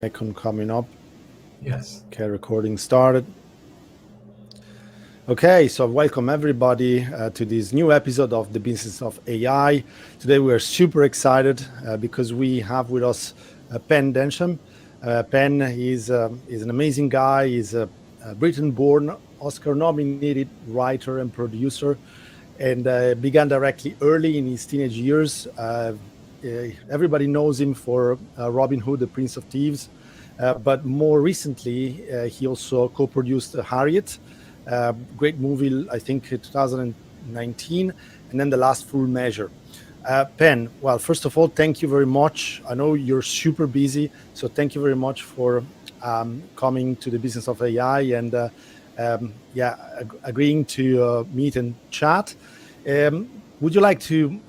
icon coming up. Yes. Okay, recording started. Okay, so welcome everybody to this new episode of the Business of AI. Today we are super excited because we have with us Pen Densham. Pen is an amazing guy. He's a Britain-born, Oscar-nominated writer and producer, and began directly early in his teenage years. Everybody knows him for Robin Hood, the Prince of Thieves, but more recently, he also co-produced Harriet, great movie, I think 2019, and then The Last Full Measure. Pen, well, first of all, thank you very much. I know you're super busy, so thank you very much for coming to the Business of AI and agreeing to meet and chat. Would you like to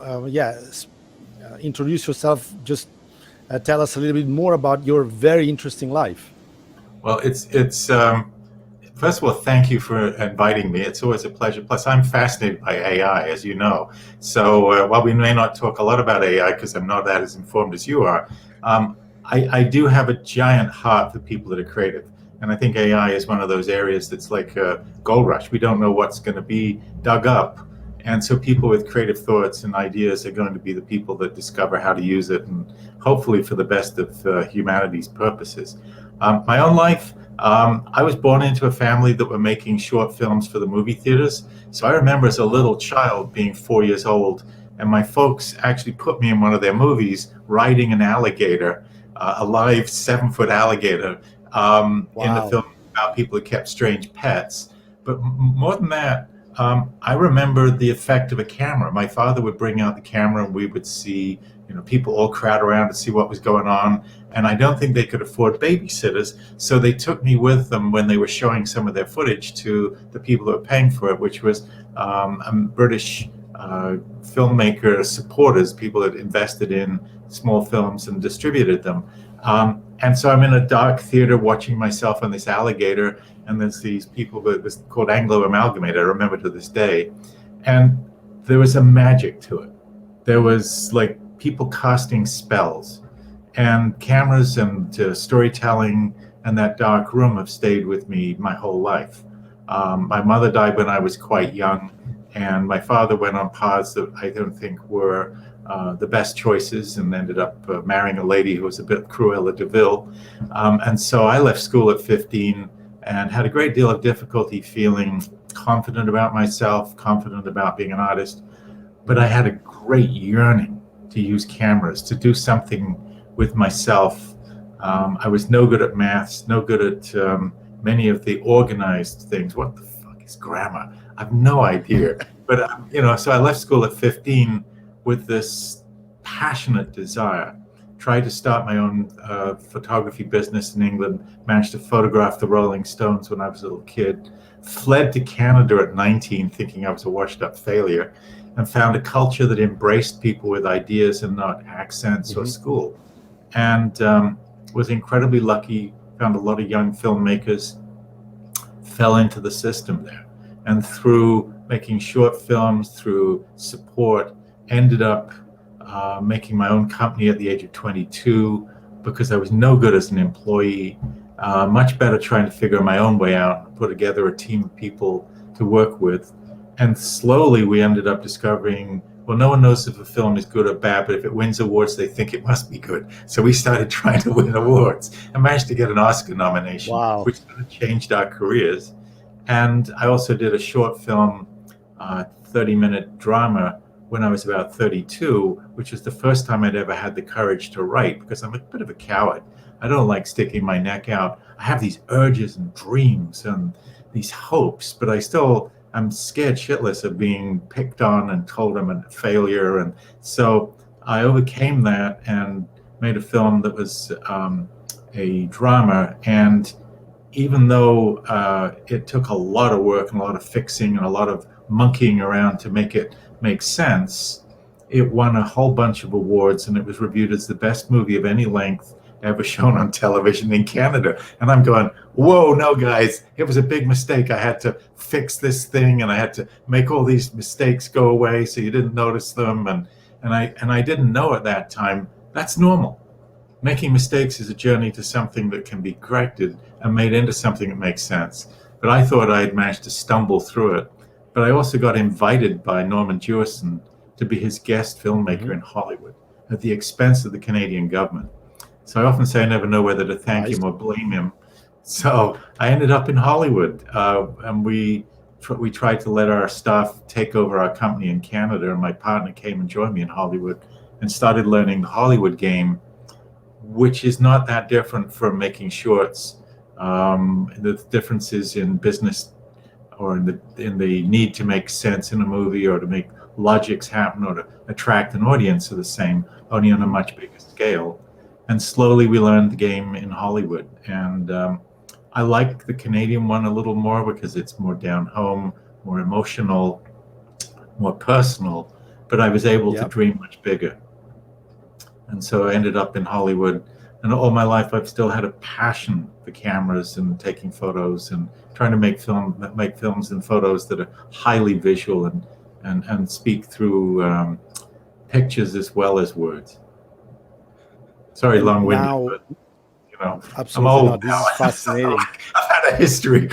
introduce yourself? Just tell us a little bit more about your very interesting life. Well, it's first of all, thank you for inviting me. It's always a pleasure. Plus, I'm fascinated by AI, as you know. So while we may not talk a lot about AI because I'm not that as informed as you are, I do have a giant heart for people that are creative. And I think AI is one of those areas that's like a gold rush. We don't know what's going to be dug up. And so people with creative thoughts and ideas are going to be the people that discover how to use it, and hopefully for the best of humanity's purposes. My own life, I was born into a family that were making short films for the movie theaters. So I remember as a little child being 4 years old, and my folks actually put me in one of their movies riding an alligator, a live 7-foot alligator, in the film about people who kept strange pets. But more than that, I remember the effect of a camera. My father would bring out the camera and we would see, people all crowd around to see what was going on. And I don't think they could afford babysitters. So they took me with them when they were showing some of their footage to the people that were paying for it, which was British filmmaker supporters, people that invested in small films and distributed them. And so I'm in a dark theater watching myself on this alligator, and there's these people that was called Anglo Amalgamate, I remember to this day. And there was a magic to it. There was like people casting spells, and cameras and storytelling and that dark room have stayed with me my whole life. My mother died when I was quite young, and my father went on paths that I don't think were the best choices, and ended up marrying a lady who was a bit Cruella de Vil. And so I left school at 15 and had a great deal of difficulty feeling confident about myself, confident about being an artist. But I had a great yearning to use cameras, to do something with myself. I was no good at maths, no good at many of the organized things. What the fuck is grammar? I have no idea. But, so I left school at 15 with this passionate desire. Tried to start my own photography business in England, managed to photograph the Rolling Stones when I was a little kid, fled to Canada at 19 thinking I was a washed up failure, and found a culture that embraced people with ideas and not accents or school. And was incredibly lucky, found a lot of young filmmakers, fell into the system there. And through making short films, through support, ended up making my own company at the age of 22 because I was no good as an employee, much better trying to figure my own way out, put together a team of people to work with. And slowly we ended up discovering, well, no one knows if a film is good or bad, but if it wins awards, they think it must be good. So we started trying to win awards and managed to get an Oscar nomination, which sort of changed our careers. And I also did a short film, 30-minute drama, when I was about 32, which was the first time I'd ever had the courage to write, because I'm a bit of a coward. I don't like sticking my neck out. I have these urges and dreams and these hopes, but I'm scared shitless of being picked on and told I'm a failure. And so I overcame that and made a film that was a drama. And even though it took a lot of work and a lot of fixing and a lot of monkeying around to make it make sense, it won a whole bunch of awards, and it was reviewed as the best movie of any length ever shown on television in Canada. And I'm going, whoa, no, guys, it was a big mistake. I had to fix this thing, and I had to make all these mistakes go away so you didn't notice them. And I didn't know at that time that's normal. Making mistakes is a journey to something that can be corrected and made into something that makes sense. But I thought I had managed to stumble through it. But I also got invited by Norman Jewison to be his guest filmmaker in Hollywood at the expense of the Canadian government. So I often say I never know whether to thank Nice. him or blame him. So I ended up in Hollywood, and we tried to let our staff take over our company in Canada, and my partner came and joined me in Hollywood and started learning the Hollywood game, which is not that different from making shorts. The differences in business or in the need to make sense in a movie or to make logics happen or to attract an audience are the same, only on a much bigger scale. And slowly we learned the game in Hollywood. And I like the Canadian one a little more because it's more down home, more emotional, more personal. But I was able to dream much bigger. And so I ended up in Hollywood. And all my life, I've still had a passion for cameras and taking photos and trying to make films and photos that are highly visual and speak through pictures as well as words. Sorry, long-winded, Now, but you know, I'm absolutely old not. This now. is fascinating. I've had a history.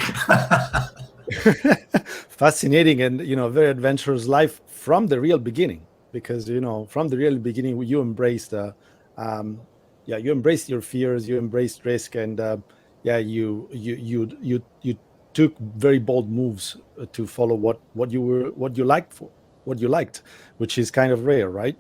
Fascinating, and very adventurous life from the real beginning. Because from the real beginning, you embraced you embraced your fears, you embraced risk, and you took very bold moves to follow what you liked, which is kind of rare, right?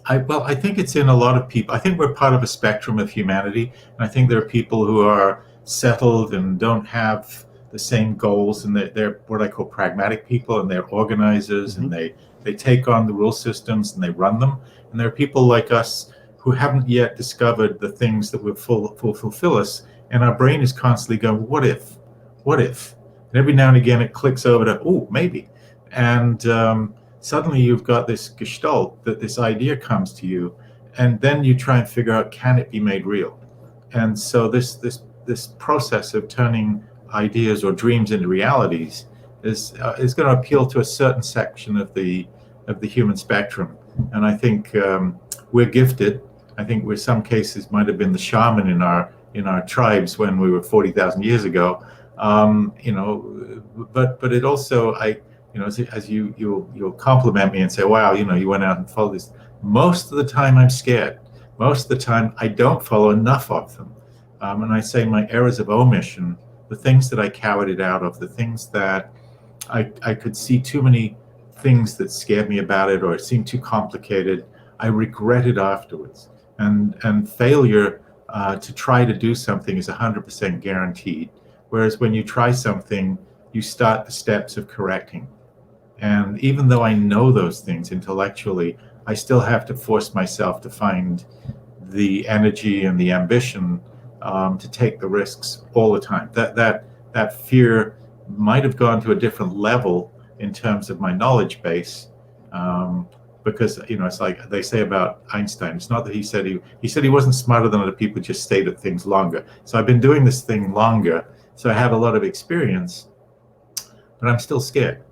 I think it's in a lot of people. I think we're part of a spectrum of humanity, and I think there are people who are settled and don't have the same goals, and they're what I call pragmatic people, and they're organizers, and they take on the rule systems and they run them. And there are people like us who haven't yet discovered the things that will fulfill us, and our brain is constantly going, "What if? What if?" And every now and again, it clicks over to, "Oh, maybe," and suddenly you've got this gestalt that this idea comes to you, and then you try and figure out, can it be made real? And so this process of turning ideas or dreams into realities is going to appeal to a certain section of the human spectrum. And I think we're gifted. I think we, some cases, might have been the shaman in our tribes when we were 40,000 years ago. But it also, as you'll compliment me and say, wow, you went out and followed this. Most of the time I'm scared. Most of the time I don't follow enough of them. And I say my errors of omission, the things that I cowered out of, the things that I could see too many things that scared me about it, or it seemed too complicated, I regret it afterwards. And failure to try to do something is 100% guaranteed. Whereas when you try something, you start the steps of correcting. And even though I know those things intellectually, I still have to force myself to find the energy and the ambition to take the risks all the time. That fear might have gone to a different level in terms of my knowledge base, because it's like they say about Einstein. It's not that he said he wasn't smarter than other people, just stated things longer. So I've been doing this thing longer, so I have a lot of experience, but I'm still scared.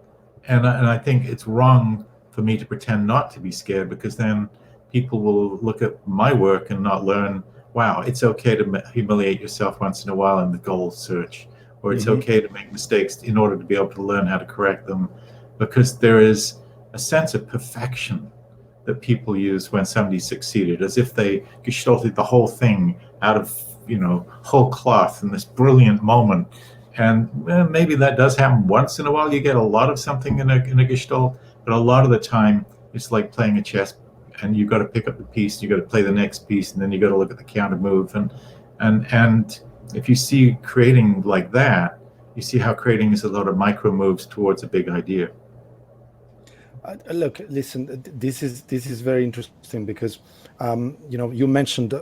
And I think it's wrong for me to pretend not to be scared, because then people will look at my work and not learn, wow, it's okay to humiliate yourself once in a while in the goal search, or it's okay to make mistakes in order to be able to learn how to correct them, because there is a sense of perfection that people use when somebody succeeded, as if they gestalted the whole thing out of whole cloth in this brilliant moment. And maybe that does happen once in a while. You get a lot of something in a gestalt, but a lot of the time it's like playing a chess, and you've got to pick up the piece, you got to play the next piece, and then you got to look at the counter move. And if you see creating like that, you see how creating is a lot of micro moves towards a big idea. Look, listen, this is very interesting, because you mentioned,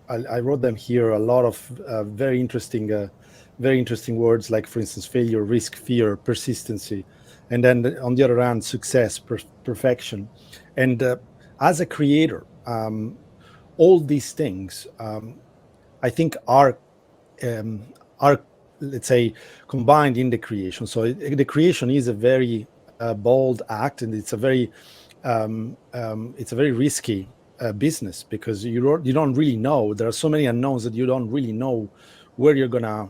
I wrote them here, a lot of very interesting words, like, for instance, failure, risk, fear, persistency, and then on the other hand, success, perfection. And as a creator, all these things, I think, are let's say, combined in the creation. So the creation is a very bold act, and it's a very risky business, because you don't really know. There are so many unknowns that you don't really know where you're gonna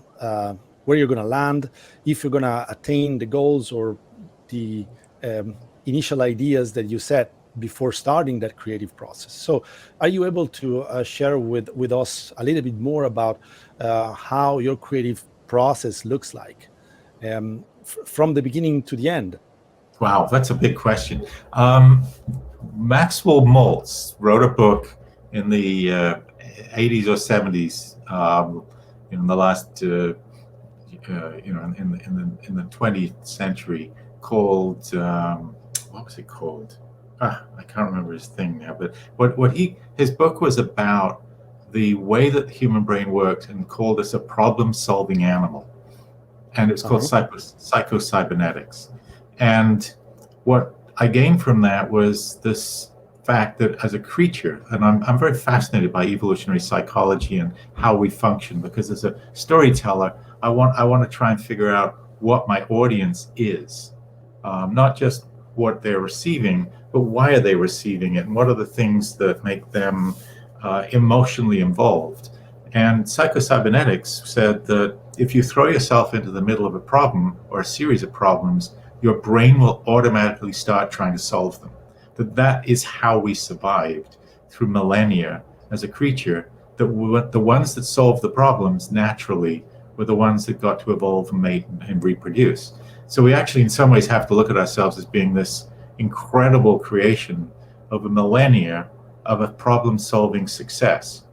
land, if you're gonna attain the goals or the initial ideas that you set before starting that creative process. So are you able to share with us a little bit more about how your creative process looks like from the beginning to the end? Wow, that's a big question. Maxwell Maltz wrote a book in the 80s or 70s, in the last, in the 20th century, called what was it called? I can't remember his thing now. But his book was about the way that the human brain works, and called us a problem-solving animal, and it's called psycho-cybernetics. And what I gained from that was this fact that as a creature, and I'm very fascinated by evolutionary psychology and how we function, because as a storyteller, I want to try and figure out what my audience is, not just what they're receiving, but why are they receiving it, and what are the things that make them emotionally involved. And psycho-cybernetics said that if you throw yourself into the middle of a problem or a series of problems, your brain will automatically start trying to solve them. That is how we survived through millennia as a creature. That the ones that solved the problems naturally were the ones that got to evolve and mate and reproduce. So we actually, in some ways, have to look at ourselves as being this incredible creation of a millennia of a problem-solving success.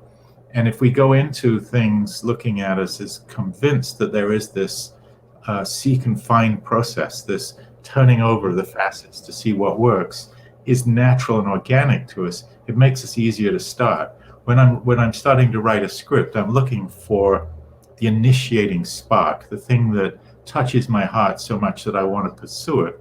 And if we go into things looking at us as convinced that there is this seek and find process, this turning over the facets to see what works, is natural and organic to us, it makes us easier to start. When I'm starting to write a script, I'm looking for the initiating spark, the thing that touches my heart so much that I want to pursue it.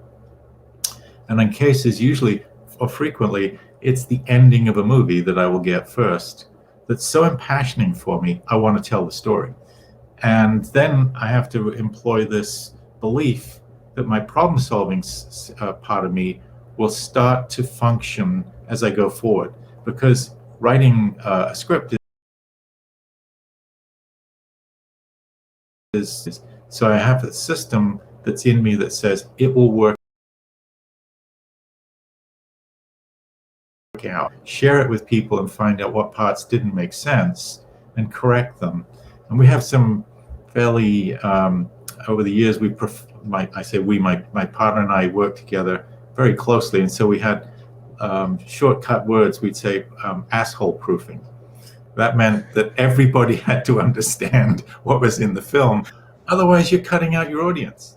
And in cases, usually or frequently, it's the ending of a movie that I will get first, that's so impassioning for me, I want to tell the story. And then I have to employ this belief that my problem-solving part of me will start to function as I go forward. Because writing a script is so I have a system that's in me that says it will work out. Share it with people and find out what parts didn't make sense and correct them. And we have some fairly over the years, my partner and I worked together very closely, and so we had shortcut words. We'd say asshole proofing. That meant that everybody had to understand what was in the film, otherwise you're cutting out your audience.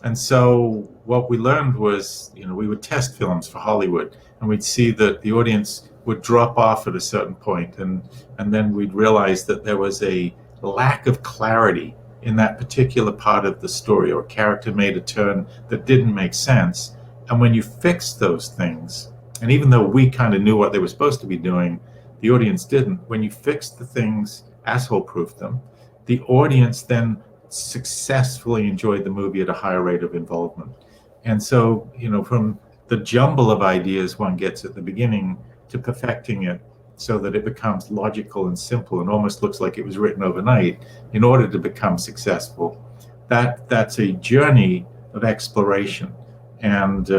And so what we learned was, we would test films for Hollywood, and we'd see that the audience would drop off at a certain point, and then we'd realize that there was a lack of clarity in that particular part of the story, or a character made a turn that didn't make sense. And when you fix those things, and even though we kind of knew what they were supposed to be doing, the audience didn't. When you fixed the things, asshole-proofed them, the audience then successfully enjoyed the movie at a higher rate of involvement. And so, from the jumble of ideas one gets at the beginning to perfecting it so that it becomes logical and simple and almost looks like it was written overnight in order to become successful, that's a journey of exploration. And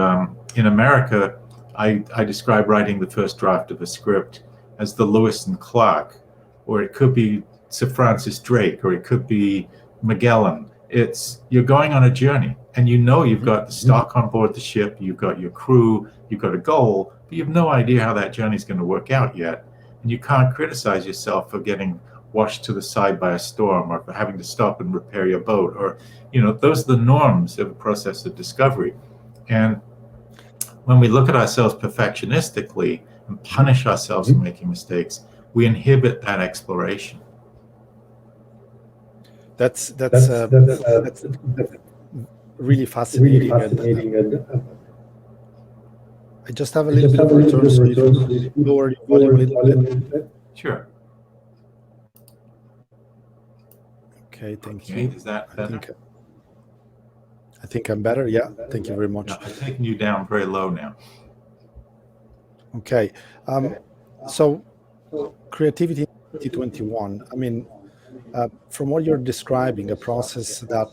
in America, I describe writing the first draft of a script as the Lewis and Clark, or it could be Sir Francis Drake, or it could be Magellan. You're going on a journey, and you've got the stock on board the ship, you've got your crew, you've got a goal, but you have no idea how that journey is going to work out yet. And you can't criticize yourself for getting washed to the side by a storm, or for having to stop and repair your boat, or those are the norms of a process of discovery. And when we look at ourselves perfectionistically and punish ourselves for making mistakes, we inhibit that exploration. That's really fascinating. I just have a little bit of return, so you can lower your volume a little bit. Sure. Okay, thank you. Is that better? I think I'm better. Yeah, thank you very much. I'm taking you down very low now. Okay. So creativity in 2021, I mean, from what you're describing, a process that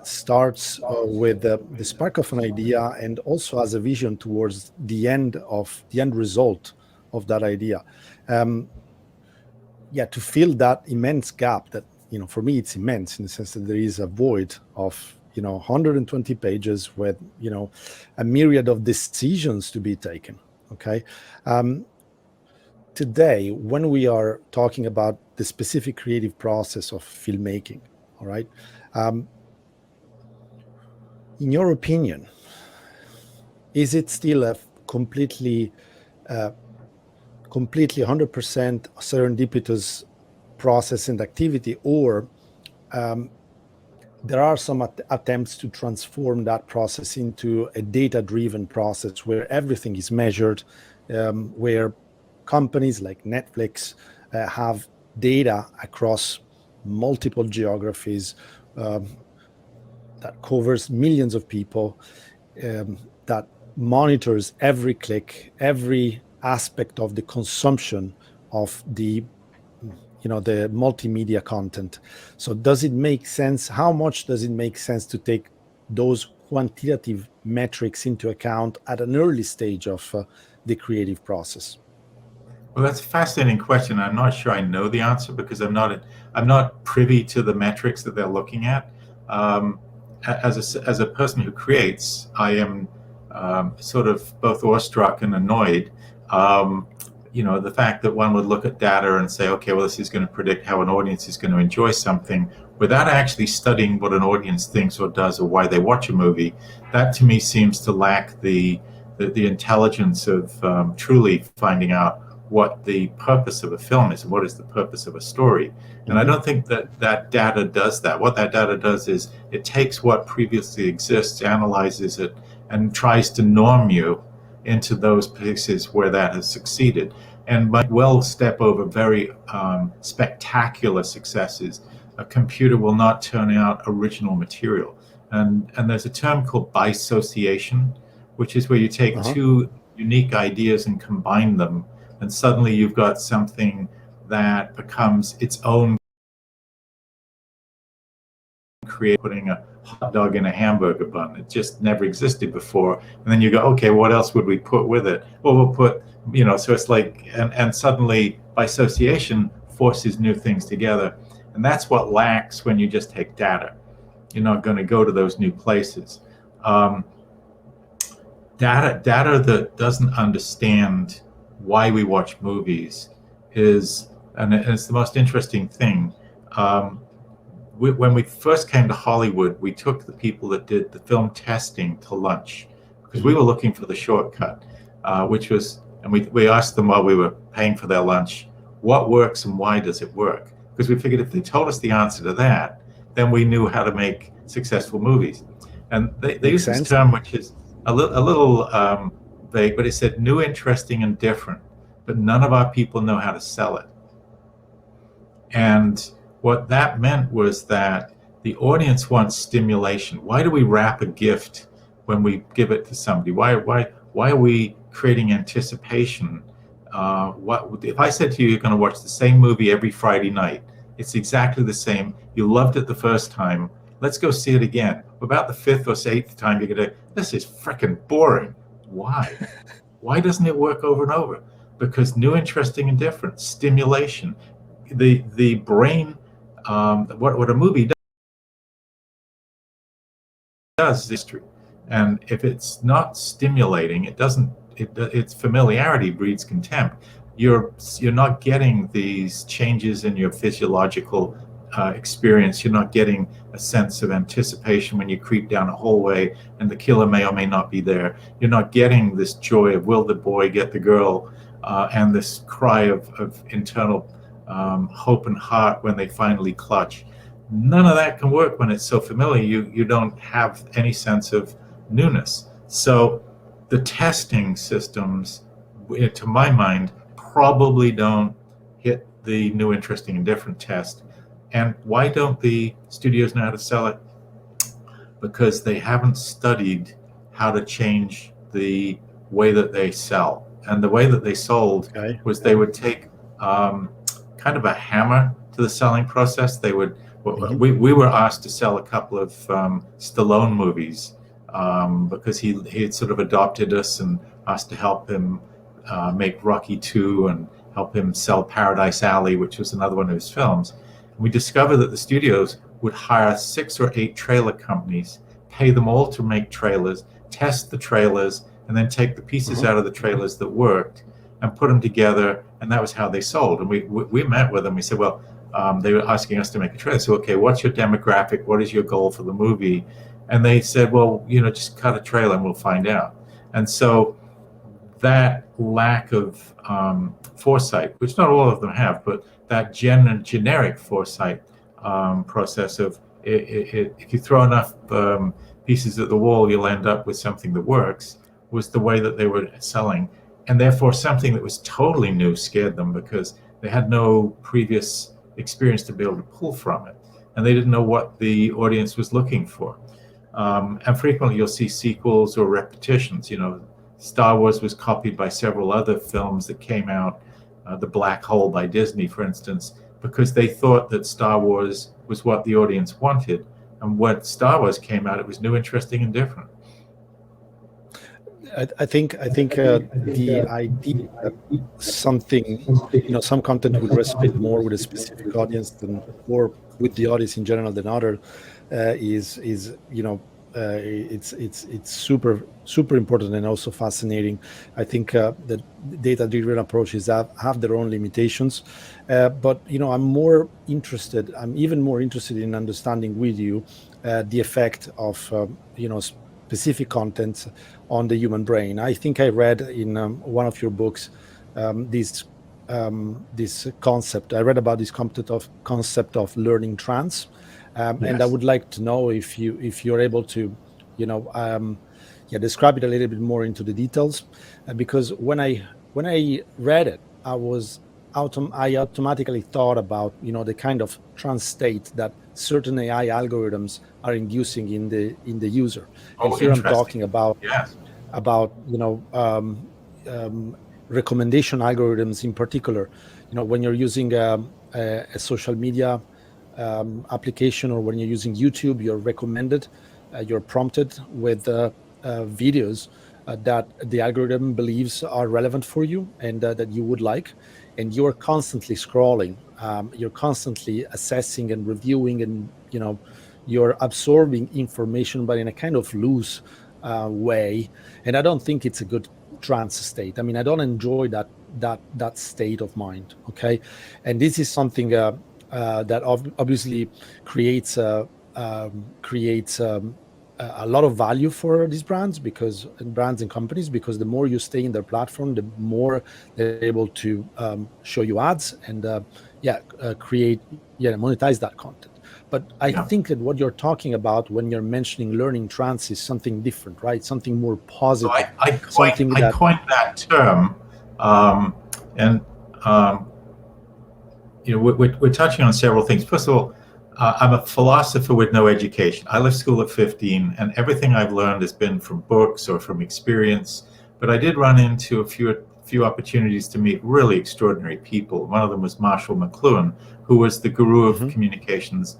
starts with the spark of an idea and also has a vision towards the end result of that idea. Um, yeah, to fill that immense gap that, for me, it's immense in the sense that there is a void of, 120 pages with, a myriad of decisions to be taken. Okay. Um, Today, when we are talking about the specific creative process of filmmaking, all right, um, in your opinion, is it still a uh, completely 100% serendipitous process and activity, or um, there are some attempts to transform that process into a data-driven process where everything is measured, where companies like Netflix have data across multiple geographies, um, that covers millions of people, that monitors every click, every aspect of the consumption of the multimedia content. So does it make sense? How much does it make sense to take those quantitative metrics into account at an early stage of the creative process? Well, that's a fascinating question. I'm not sure I know the answer because I'm not privy to the metrics that they're looking at. Um, as a person who creates, I am sort of both awestruck and annoyed. Um, the fact that one would look at data and say, okay, well, this is going to predict how an audience is going to enjoy something without actually studying what an audience thinks or does or why they watch a movie. That to me seems to lack the intelligence of truly finding out what the purpose of a film is and what is the purpose of a story. And I Mm-hmm. don't think that data does that. What that data does is it takes what previously exists, analyzes it, and tries to norm you into those places where that has succeeded, and might well step over very spectacular successes. A computer will not turn out original material. And there's a term called bisociation, which is where you take Uh-huh. two unique ideas and combine them, and suddenly you've got something that becomes its own create putting a hot dog in a hamburger bun. It just never existed before. And then you go, okay, what else would we put with it? Well, we'll put, so it's like, and suddenly by association forces new things together. And that's what lacks when you just take data. You're not going to go to those new places. Um, data that doesn't understand why we watch movies is, and it's the most interesting thing. When we first came to Hollywood, we took the people that did the film testing to lunch because we Mm-hmm. were looking for the shortcut, which was, and we asked them while we were paying for their lunch, what works and why does it work? Because we figured if they told us the answer to that, then we knew how to make successful movies. And they Makes use this sense. term, which is a little vague, but it said new, interesting, and different. But none of our people know how to sell it. And what that meant was that the audience wants stimulation. Why do we wrap a gift when we give it to somebody? Why are we creating anticipation? What if I said to you, you're going to watch the same movie every Friday night? It's exactly the same. You loved it the first time. Let's go see it again. About the fifth or eighth time, you're going to, this is freaking boring. Why? Why doesn't it work over and over? Because new, interesting, and different stimulation. The brain, what a movie does is history, and if it's not stimulating, it doesn't. Its familiarity breeds contempt. You're not getting these changes in your physiological experience. You're not getting a sense of anticipation when you creep down a hallway and the killer may or may not be there. You're not getting this joy of will the boy get the girl, and this cry of internal hope and heart when they finally clutch. None of that can work when it's so familiar. You don't have any sense of newness. So the testing systems, to my mind, probably don't hit the new, interesting, and different test. And why don't the studios know how to sell it? Because they haven't studied how to change the way that they sell. And the way that they sold Okay. was they would take kind of a hammer to the selling process. They would. We were asked to sell a couple of Stallone movies because he had sort of adopted us and asked to help him make Rocky II and help him sell Paradise Alley, which was another one of his films. We discovered that the studios would hire 6 or 8 trailer companies, pay them all to make trailers, test the trailers, and then take the pieces out of the trailers that worked and put them together, and that was how they sold. And we met with them. We said, well, they were asking us to make a trailer. So, okay, what's your demographic? What is your goal for the movie? And they said, well, just cut a trailer and we'll find out. And so that lack of foresight, which not all of them have, but that generic foresight process of if you throw enough pieces at the wall, you'll end up with something that works, was the way that they were selling. And therefore, something that was totally new scared them because they had no previous experience to be able to pull from it. And they didn't know what the audience was looking for. And frequently you'll see sequels or repetitions. Star Wars was copied by several other films that came out, The Black Hole by Disney, for instance, because they thought that Star Wars was what the audience wanted. And when Star Wars came out, it was new, interesting, and different. I think the idea that some content will resonate more with a specific audience or with the audience in general than other is it's super important and also fascinating. I think the data-driven approaches have their own limitations, but I'm even more interested in understanding with you the effect of specific content on the human brain. I think I read in one of your books this concept. I read about this concept of learning trance, yes. And I would like to know if you're able to, describe it a little bit more into the details, because when I read it, I automatically thought about the kind of trance state that certain AI algorithms are inducing in the user. And here I'm talking about recommendation algorithms in particular. When you're using a social media application, or when you're using YouTube, you're recommended, you're prompted with videos that the algorithm believes are relevant for you and that you would like, and you're constantly scrolling, you're constantly assessing and reviewing, and you're absorbing information, but in a kind of loose way. And I don't think it's a good trance state. I mean, I don't enjoy that state of mind. Okay, and this is something that obviously creates a lot of value for these brands and companies, because the more you stay in their platform, the more they're able to show you ads and monetize that content. But I think that what you're talking about when you're mentioning learning trance is something different, right? Something more positive. So I coined that term, we're touching on several things. First of all, I'm a philosopher with no education. I left school at 15, and everything I've learned has been from books or from experience. But I did run into a few opportunities to meet really extraordinary people. One of them was Marshall Mcluhan, who was the guru of communications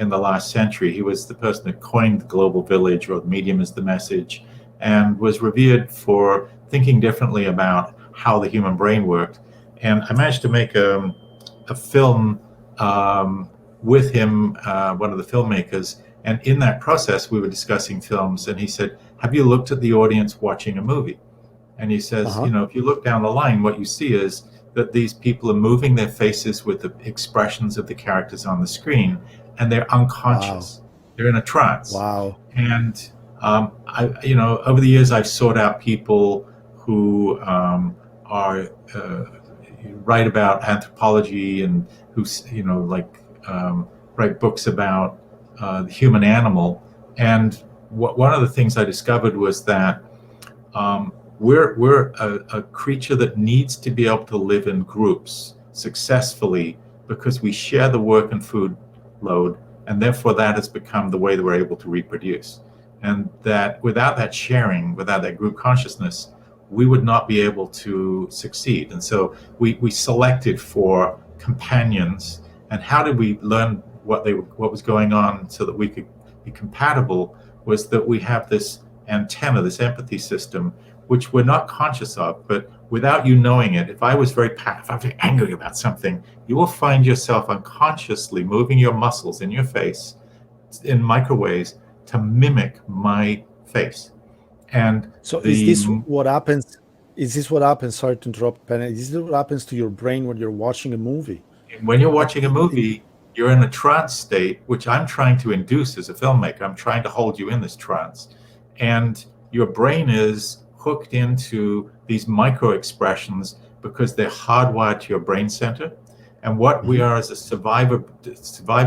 in the last century. He was the person that coined the global village, or the medium is the message, and was revered for thinking differently about how the human brain worked. And I managed to make a film with him, one of the filmmakers, and in that process we were discussing films, and he said, have you looked at the audience watching a movie? And he says, if you look down the line, what you see is that these people are moving their faces with the expressions of the characters on the screen, and they're unconscious. Wow. They're in a trance. Wow. And over the years I've sought out people who write about anthropology and who write books about the human animal. And one of the things I discovered was that we're a creature that needs to be able to live in groups successfully, because we share the work and food load, and therefore that has become the way that we're able to reproduce. And that without that sharing, without that group consciousness, we would not be able to succeed. And so we selected for companions. And how did we learn what was going on so that we could be compatible? Was that we have this antenna, this empathy system, which we're not conscious of, but without you knowing it, if I was very angry about something, you will find yourself unconsciously moving your muscles in your face in microwaves to mimic my face. And so is this what happens? Is this what happens? Sorry to interrupt, Pen. Is this what happens to your brain when you're watching a movie? When you're watching a movie, you're in a trance state, which I'm trying to induce as a filmmaker. I'm trying to hold you in this trance. And your brain is hooked into these micro expressions because they're hardwired to your brain center. And what we are as a survivor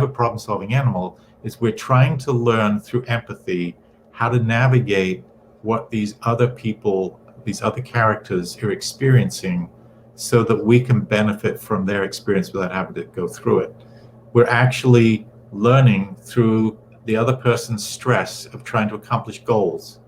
problem solving animal is we're trying to learn through empathy how to navigate what these other people, these other characters are experiencing, so that we can benefit from their experience without having to go through it. We're actually learning through the other person's stress of trying to accomplish goals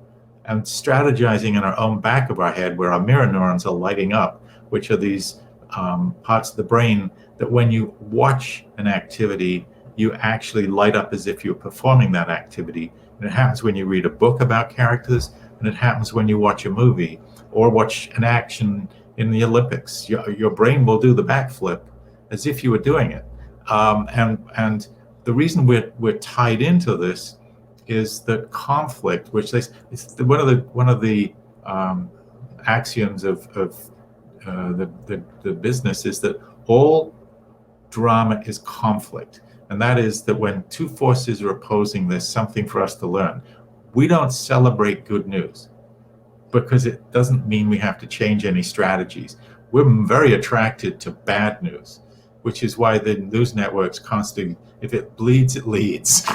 and strategizing in our own back of our head where our mirror neurons are lighting up, which are these parts of the brain that when you watch an activity, you actually light up as if you're performing that activity. And it happens when you read a book about characters, and it happens when you watch a movie or watch an action in the Olympics. Your brain will do the backflip as if you were doing it. And the reason we're tied into this is that conflict, which is one of the axioms of the business, is that all drama is conflict. And that is that when two forces are opposing, there's something for us to learn. We don't celebrate good news because it doesn't mean we have to change any strategies. We're very attracted to bad news, which is why the news networks constantly, if it bleeds, it leads.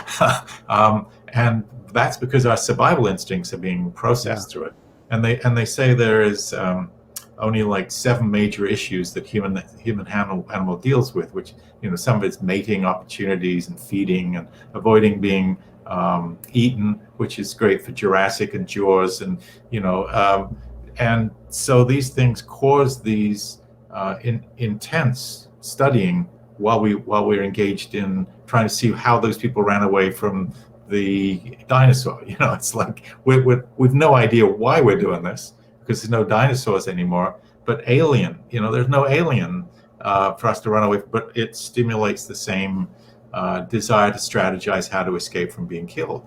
And that's because our survival instincts are being processed through it. And they say there is only like 7 major issues that human animal deals with, which, some of it's mating opportunities and feeding and avoiding being eaten, which is great for Jurassic and Jaws, and and so these things cause these intense studying while we're engaged in trying to see how those people ran away from the dinosaur. It's like we've no idea why we're doing this because there's no dinosaurs anymore. But alien, there's no alien for us to run away from, but it stimulates the same desire to strategize how to escape from being killed.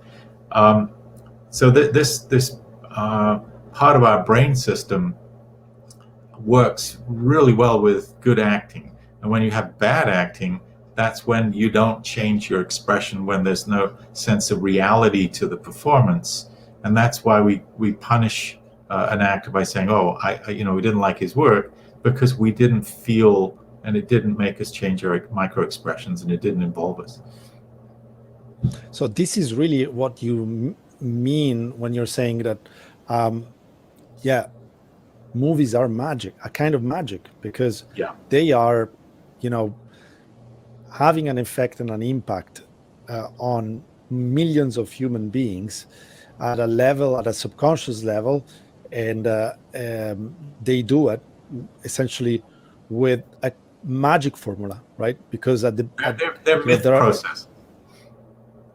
So this part of our brain system works really well with good acting. And when you have bad acting, that's when you don't change your expression, when there's no sense of reality to the performance. And that's why we punish an actor by saying, we didn't like his work, because we didn't feel, and it didn't make us change our micro expressions, and it didn't involve us. So this is really what you mean when you're saying that, movies are magic, a kind of magic, because they are, having an effect and an impact on millions of human beings at a subconscious level, and they do it essentially with a magic formula, right? Because they're myth processes.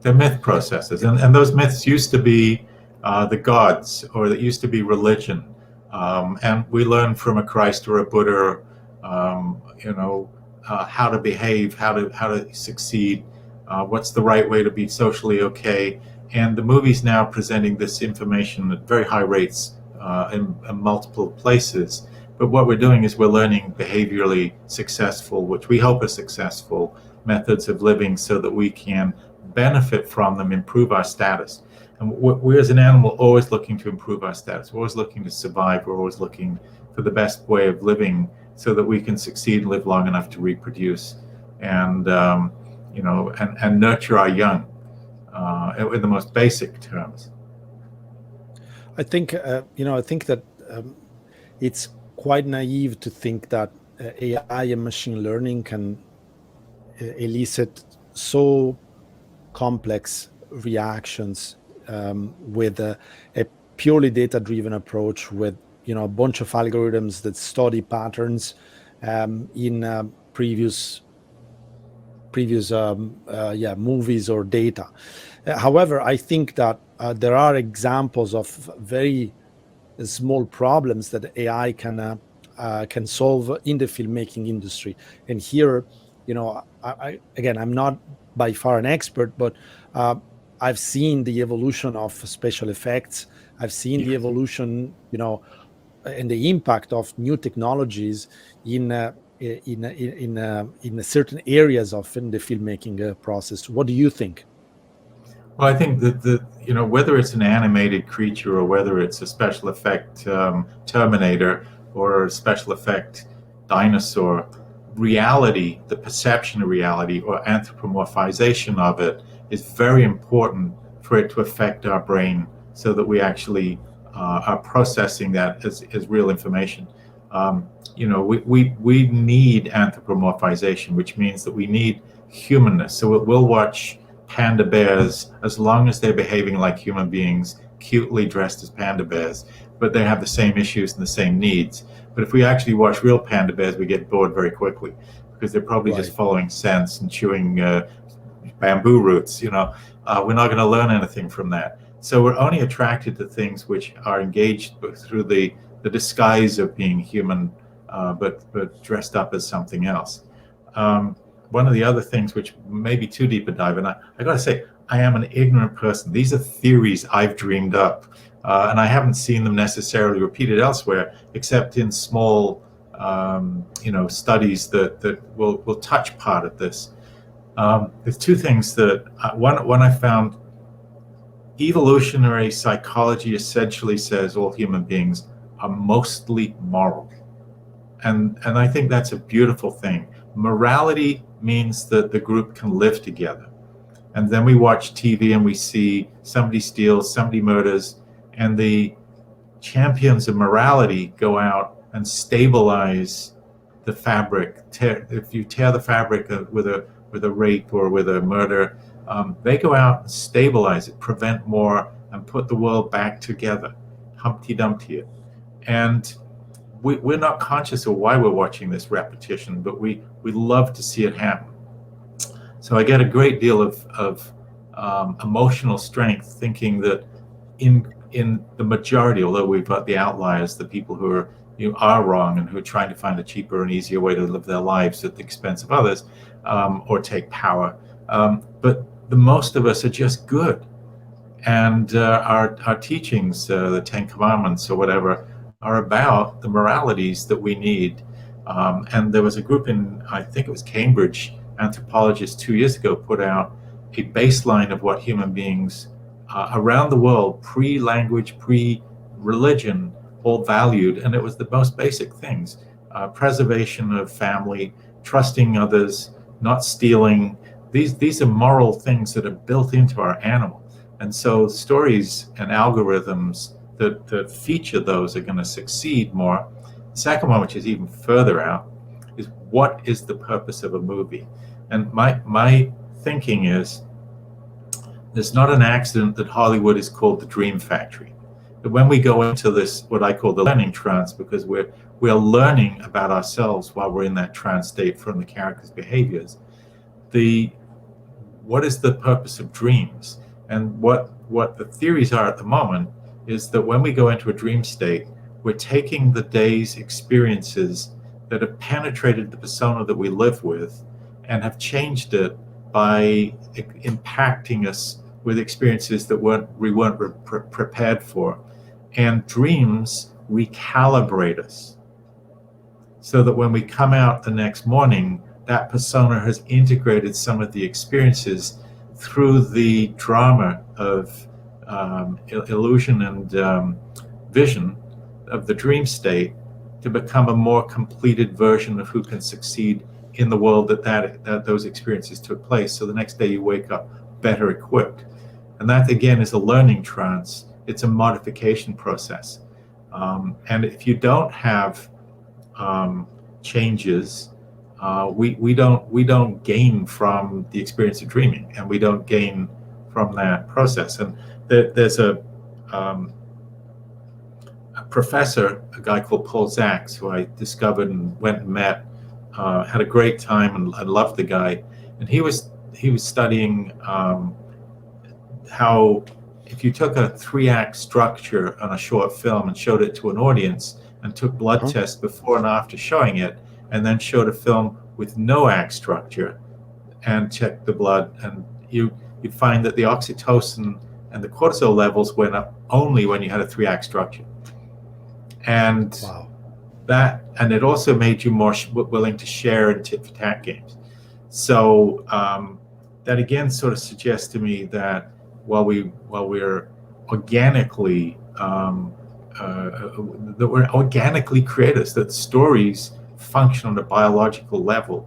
They're myth processes, and those myths used to be the gods, or that used to be religion, and we learn from a Christ or a Buddha, how to behave, how to succeed, what's the right way to be socially okay. And the movie's now presenting this information at very high rates in multiple places. But what we're doing is we're learning behaviorally successful, which we hope are successful, methods of living so that we can benefit from them, improve our status. And we're as an animal always looking to improve our status. We're always looking to survive. We're always looking for the best way of living so that we can succeed and live long enough to reproduce and and nurture our young in the most basic terms. I think that it's quite naive to think that AI and machine learning can elicit so complex reactions with a purely data-driven approach with a bunch of algorithms that study patterns in previous movies or data. However, I think that there are examples of very small problems that AI can solve in the filmmaking industry. And here, again, I'm not by far an expert, but I've seen the evolution of special effects. I've seen the evolution, and the impact of new technologies in certain areas of in the filmmaking process. What do you think? Well, I think that whether it's an animated creature or whether it's a special effect Terminator or a special effect dinosaur, reality, the perception of reality or anthropomorphization of it is very important for it to affect our brain so that we actually are processing that as real information. We need anthropomorphization, which means that we need humanness. So we'll watch panda bears as long as they're behaving like human beings, cutely dressed as panda bears, but they have the same issues and the same needs. But if we actually watch real panda bears, we get bored very quickly because they're probably just following scents and chewing bamboo roots. We're not going to learn anything from that. So we're only attracted to things which are engaged through the disguise of being human, but dressed up as something else. One of the other things which may be too deep a dive, and I got to say, I am an ignorant person. These are theories I've dreamed up, and I haven't seen them necessarily repeated elsewhere, except in small, studies that will touch part of this. There's two things that one I found. Evolutionary psychology essentially says all human beings are mostly moral, and I think that's a beautiful thing. Morality means that the group can live together. And then we watch TV and we see somebody steals, somebody murders, and the champions of morality go out and stabilize the fabric. If you tear the fabric with a rape or with a murder, they go out and stabilize it, prevent more, and put the world back together, Humpty Dumpty it. And we're not conscious of why we're watching this repetition, but we love to see it happen. So I get a great deal of emotional strength thinking that in the majority, although we've got the outliers, the people who are wrong and who are trying to find a cheaper and easier way to live their lives at the expense of others, or take power, but the most of us are just good. And our teachings, the Ten Commandments or whatever, are about the moralities that we need. And there was a group in, I think it was Cambridge, anthropologists 2 years ago put out a baseline of what human beings around the world, pre-language, pre-religion, all valued. And it was the most basic things: preservation of family, trusting others, not stealing. These are moral things that are built into our animal. And so stories and algorithms that feature those are going to succeed more. The second one, which is even further out, is what is the purpose of a movie? And my thinking is, there's not an accident that Hollywood is called the Dream Factory. But when we go into this, what I call the learning trance, because we're learning about ourselves while we're in that trance state from the characters' behaviors, what is the purpose of dreams? And what the theories are at the moment is that when we go into a dream state, we're taking the day's experiences that have penetrated the persona that we live with and have changed it by impacting us with experiences that we weren't prepared for. And dreams recalibrate us so that when we come out the next morning, that persona has integrated some of the experiences through the drama of illusion and vision of the dream state to become a more completed version of who can succeed in the world that those experiences took place. So the next day you wake up better equipped. And that, again, is a learning trance. It's a modification process. And if you don't have changes, we don't gain from the experience of dreaming, and we don't gain from that process. And there's a professor, a guy called Paul Zaks, who I discovered and went and met, had a great time, and I loved the guy. And he was studying how if you took a 3-act structure on a short film and showed it to an audience and took blood tests before and after showing it, and then showed a film with no act structure and checked the blood, and you'd find that the oxytocin and the cortisol levels went up only when you had a 3-act structure. And Wow. and it also made you more willing to share in tit-for-tat games. So that again sort of suggests to me that while we're organically that we're organically creators, that stories function on a biological level,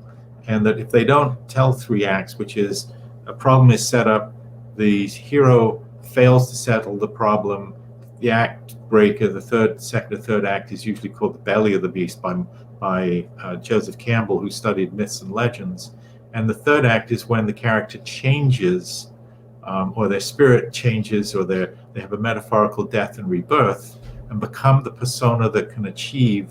and that if they don't tell 3 acts, which is a problem is set up, the hero fails to settle the problem, the act breaker, the second or third act is usually called the belly of the beast by Joseph Campbell, who studied myths and legends. And the third act is when the character changes, or their spirit changes, or they have a metaphorical death and rebirth, and become the persona that can achieve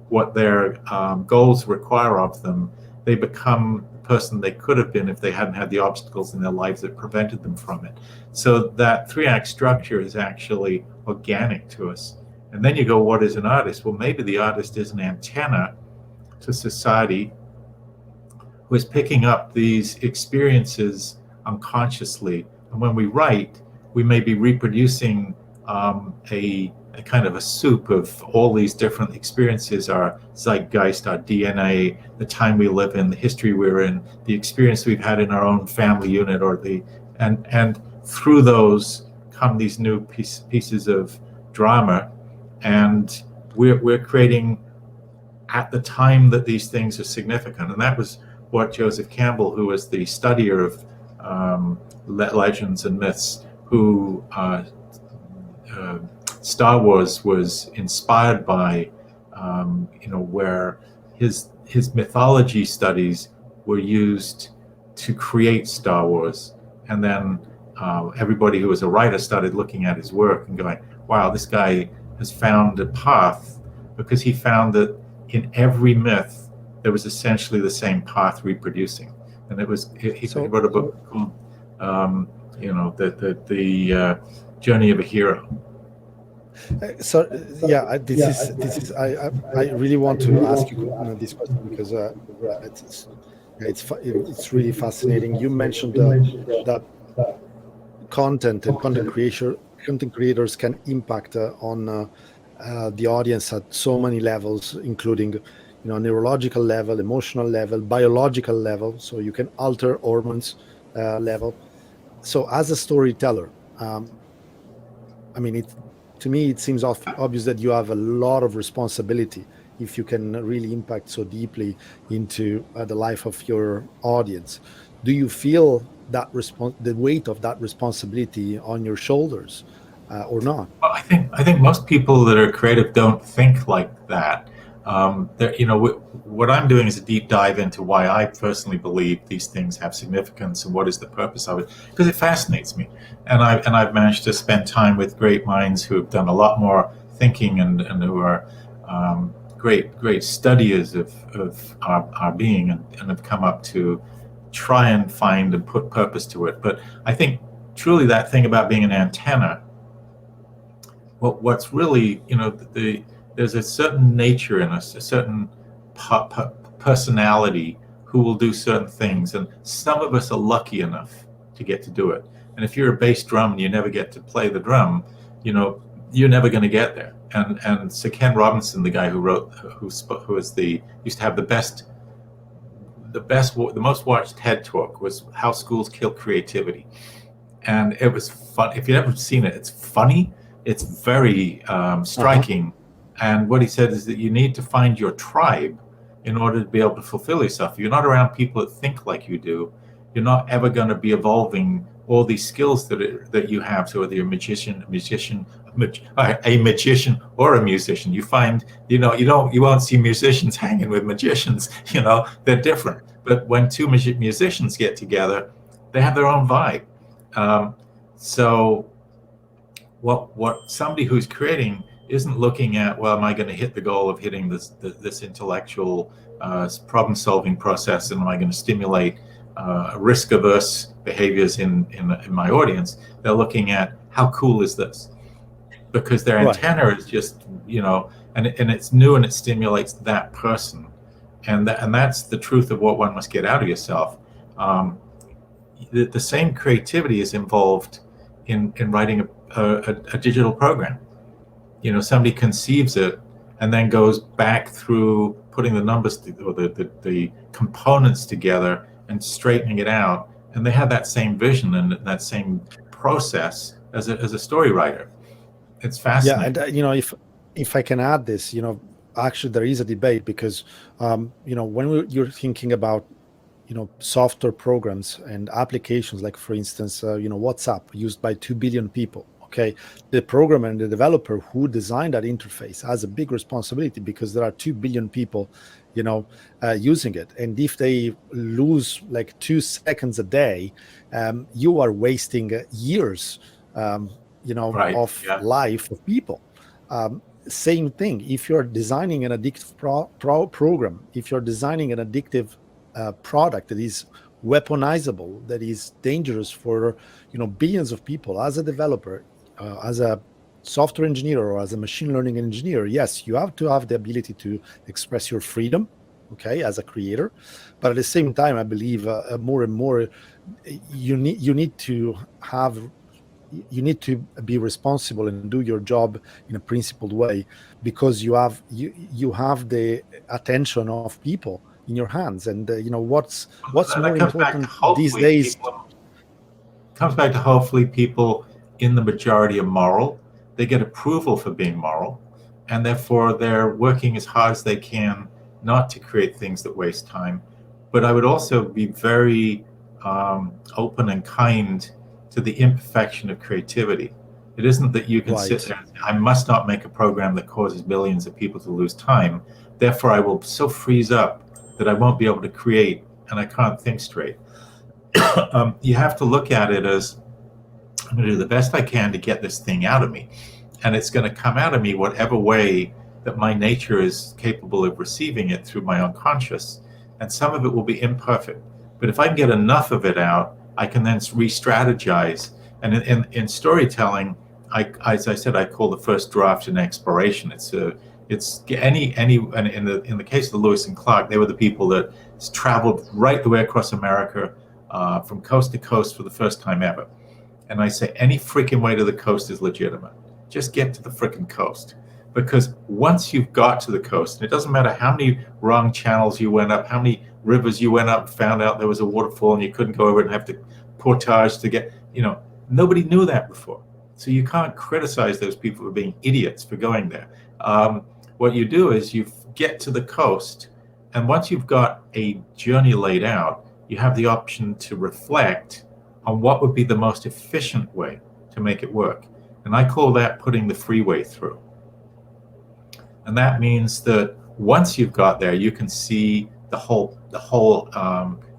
what their goals require of them. They become the person they could have been if they hadn't had the obstacles in their lives that prevented them from it. So that 3-act structure is actually organic to us. And then you go, what is an artist? Well, maybe the artist is an antenna to society who is picking up these experiences unconsciously. And when we write, we may be reproducing a kind of a soup of all these different experiences, our zeitgeist, our DNA, the time we live in, the history we're in, the experience we've had in our own family unit, and through those come these new pieces of drama, and we're creating at the time that these things are significant. And that was what Joseph Campbell, who was the studier of legends and myths, who Star Wars was inspired by, where his mythology studies were used to create Star Wars. And then everybody who was a writer started looking at his work and going, wow, this guy has found a path, because he found that in every myth there was essentially the same path reproducing. And it was he wrote a book called the Journey of a Hero. This is I really want to ask you this question, because it's really fascinating. You mentioned that content and content creators can impact on the audience at so many levels, including neurological level, emotional level, biological level. So you can alter hormones level. So as a storyteller, to me, it seems obvious that you have a lot of responsibility if you can really impact so deeply into the life of your audience. Do you feel that the weight of that responsibility on your shoulders, or not? Well, I think most people that are creative don't think like that. What I'm doing is a deep dive into why I personally believe these things have significance and what is the purpose of it, because it fascinates me. And I've managed to spend time with great minds who have done a lot more thinking and who are great studiers of our being, and have come up to try and find and put purpose to it. But I think truly that thing about being an antenna, what's really, there's a certain nature in us, a certain personality who will do certain things, and some of us are lucky enough to get to do it. And if you're a bass drum and you never get to play the drum, you're never going to get there. And Sir Ken Robinson, the guy who used to have the most watched TED Talk, was How Schools Kill Creativity, and it was fun. If you've never seen it, it's funny. It's very striking. And what he said is that you need to find your tribe in order to be able to fulfill yourself. If you're not around people that think like you do, you're not ever going to be evolving all these skills that you have. So whether you're a magician or a musician, you find, you won't see musicians hanging with magicians. They're different. But when two musicians get together, they have their own vibe. So what somebody who's creating isn't looking at, well, am I going to hit the goal of hitting this intellectual problem-solving process, and am I going to stimulate risk-averse behaviors in my audience? They're looking at, how cool is this? Because their Right. antenna is just, and it's new and it stimulates that person. And that's the truth of what one must get out of yourself. The same creativity is involved in writing a digital program. Somebody conceives it and then goes back through putting the numbers or the components together and straightening it out, and they have that same vision and that same process as a story writer. It's Yeah, fascinating. and if I can add this, actually there is a debate because when you're thinking about software programs and applications, like for instance WhatsApp, used by 2 billion people. Okay, the programmer and the developer who designed that interface has a big responsibility, because there are 2 billion people using it, and if they lose like 2 seconds a day, you are wasting years Right. of Yeah. life of people. Same thing if you're designing an addictive program, if you're designing an addictive product that is weaponizable, that is dangerous for billions of people. As a developer, as a software engineer, or as a machine learning engineer, yes, you have to have the ability to express your freedom, okay, as a creator. But at the same time, I believe more and more you need to be responsible and do your job in a principled way, because you have the attention of people in your hands. And what's That more comes back to important these hopefully days? people in the majority are moral. They get approval for being moral, and therefore they're working as hard as they can not to create things that waste time. But I would also be very open and kind to the imperfection of creativity. It isn't that you can sit Right. there and say, I must not make a program that causes millions of people to lose time. Therefore, I will so freeze up that I won't be able to create and I can't think straight. You have to look at it as, I'm going to do the best I can to get this thing out of me. And it's going to come out of me whatever way that my nature is capable of receiving it through my unconscious. And some of it will be imperfect. But if I can get enough of it out, I can then re-strategize. And in storytelling, as I said, I call the first draft an exploration. It's any and in the case of the Lewis and Clark, they were the people that traveled right the way across America, from coast to coast for the first time ever. And I say any freaking way to the coast is legitimate. Just get to the freaking coast. Because once you've got to the coast, and it doesn't matter how many wrong channels you went up, how many rivers you went up, found out there was a waterfall and you couldn't go over it and have to portage to get, nobody knew that before. So you can't criticize those people for being idiots for going there. What you do is you get to the coast, and once you've got a journey laid out, you have the option to reflect on what would be the most efficient way to make it work. And I call that putting the freeway through. And that means that once you've got there, you can see the whole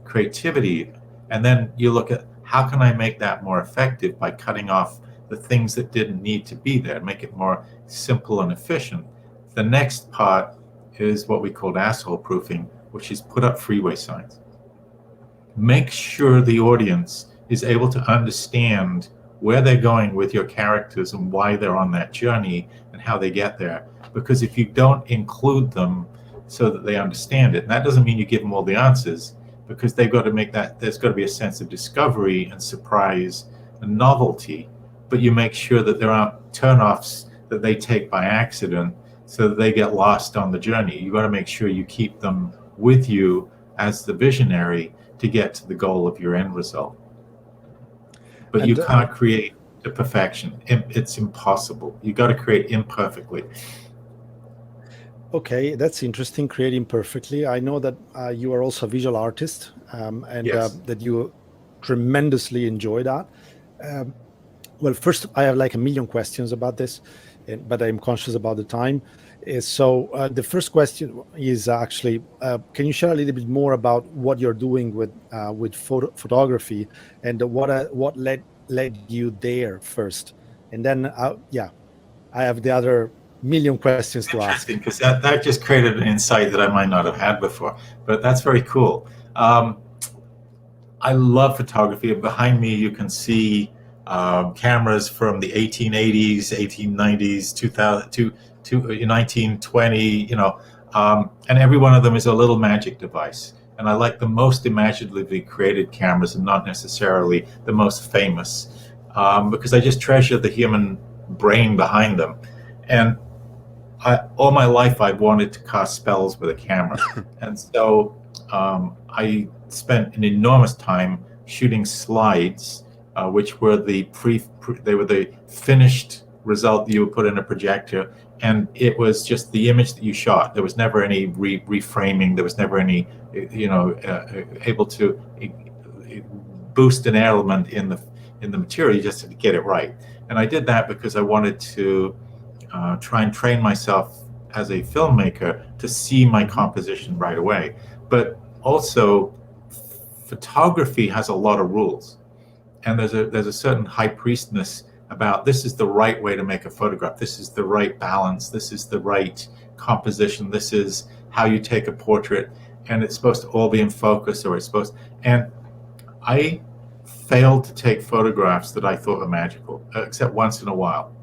creativity. And then you look at, how can I make that more effective by cutting off the things that didn't need to be there, make it more simple and efficient. The next part is what we call asshole proofing, which is put up freeway signs. Make sure the audience is able to understand where they're going with your characters and why they're on that journey and how they get there. Because if you don't include them so that they understand it, and that doesn't mean you give them all the answers, because they've got to make that, there's got to be a sense of discovery and surprise and novelty, but you make sure that there aren't turnoffs that they take by accident so that they get lost on the journey. You got to make sure you keep them with you as the visionary to get to the goal of your end result. But And you can't create to perfection. It's impossible. You got to create imperfectly. Okay, that's interesting. Creating perfectly. I know that you are also a visual artist, and Yes. that you tremendously enjoy that. Well, first, I have like a million questions about this, but I'm conscious about the time. So the first question is actually, can you share a little bit more about what you're doing with photography, and what led you there first? And then, I have the other million questions to ask. Interesting, because that just created an insight that I might not have had before. But that's very cool. I love photography. Behind me, you can see cameras from the 1880s, 1890s, 2000 to 1920. And every one of them is a little magic device. And I like the most imaginatively created cameras, and not necessarily the most famous, because I just treasure the human brain behind them. And all my life, I wanted to cast spells with a camera, and so I spent an enormous time shooting slides, which were they were the finished result that you would put in a projector, and it was just the image that you shot. There was never any reframing. There was never any, able to boost an element in the material just to get it right. And I did that because I wanted to try and train myself as a filmmaker to see my composition right away. But also, photography has a lot of rules, and there's a certain high priestess about this is the right way to make a photograph. This is the right balance. This is the right composition. This is how you take a portrait, and it's supposed to all be in focus, or it's supposed. And I failed to take photographs that I thought were magical, except once in a while.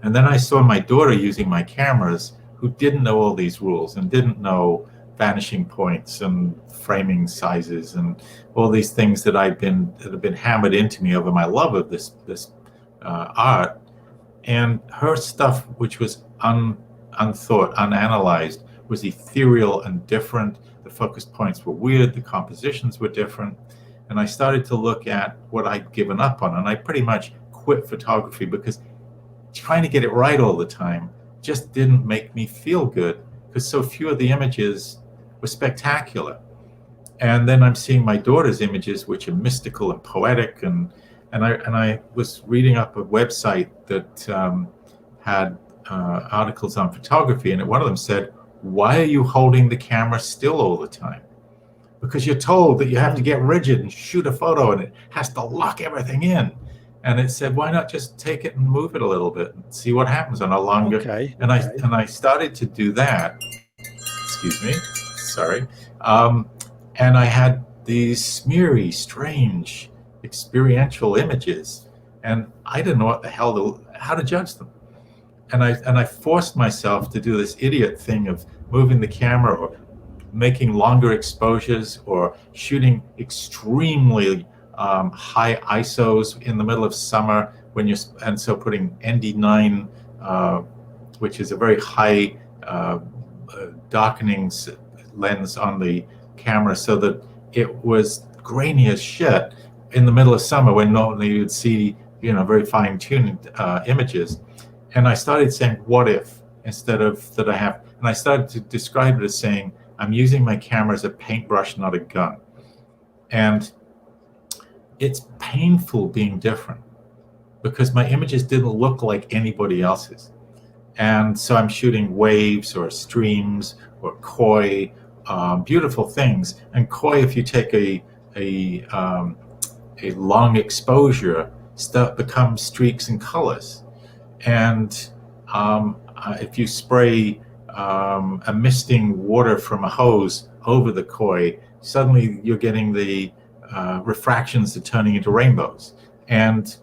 And then I saw my daughter using my cameras, who didn't know all these rules and didn't know vanishing points and framing sizes and all these things that have been hammered into me over my love of this art. And her stuff, which was unthought, unanalyzed, was ethereal and different. The focus points were weird. The compositions were different. And I started to look at what I'd given up on, and I pretty much quit photography because trying to get it right all the time just didn't make me feel good, because so few of the images were spectacular. And then I'm seeing my daughter's images, which are mystical and poetic, and I was reading up a website that had articles on photography, and one of them said, "Why are you holding the camera still all the time? Because you're told that you have to get rigid and shoot a photo, and it has to lock everything in." And it said, why not just take it and move it a little bit and see what happens on a longer. Okay. And I started to do that. Excuse me, sorry. And I had these smeary, strange, experiential images, and I didn't know what the hell how to judge them. And I forced myself to do this idiot thing of moving the camera or making longer exposures or shooting extremely high ISOs in the middle of summer and so putting ND9, which is a very high darkening lens on the camera, so that it was grainy as shit in the middle of summer when normally you'd see very fine-tuned images. And I started saying, what if, instead of that I have, and I started to describe it as saying, I'm using my camera as a paintbrush, not a gun. And it's painful being different, because my images didn't look like anybody else's. And so I'm shooting waves or streams or koi, beautiful things. And koi, if you take a long exposure, stuff becomes streaks and colors. And if you spray a misting water from a hose over the koi, suddenly you're getting the refractions are turning into rainbows. And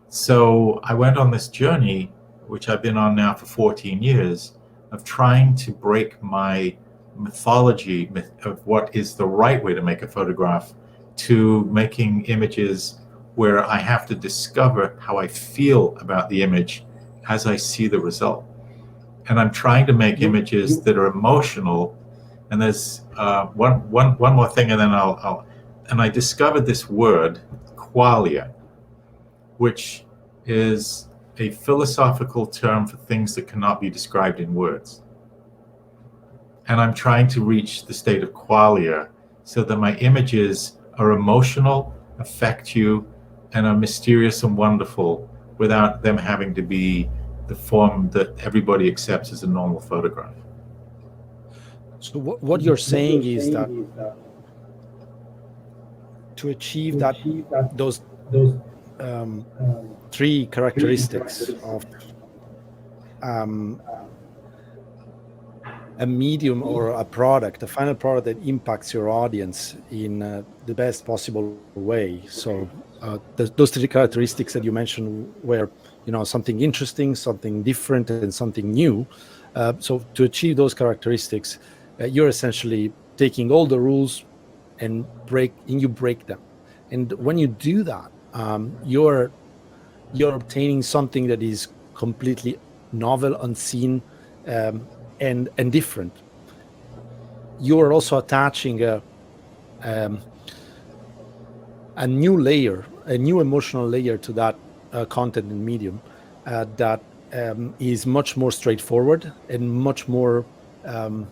so I went on this journey, which I've been on now for 14 years, of trying to break my mythology of what is the right way to make a photograph, to making images where I have to discover how I feel about the image as I see the result. And I'm trying to make images that are emotional. And there's one more thing, and then and I discovered this word, qualia, which is a philosophical term for things that cannot be described in words. And I'm trying to reach the state of qualia so that my images are emotional, affect you, and are mysterious and wonderful without them having to be the form that everybody accepts as a normal photograph. So what you're saying is that to achieve those three characteristics of um, a medium or a product, a final product that impacts your audience in the best possible way. So those three characteristics that you mentioned were, something interesting, something different, and something new. So to achieve those characteristics, you're essentially taking all the rules and you break them. And when you do that, you're obtaining something that is completely novel, unseen, and different. You are also attaching um, a new layer, a new emotional layer to that content and medium that is much more straightforward and much more um,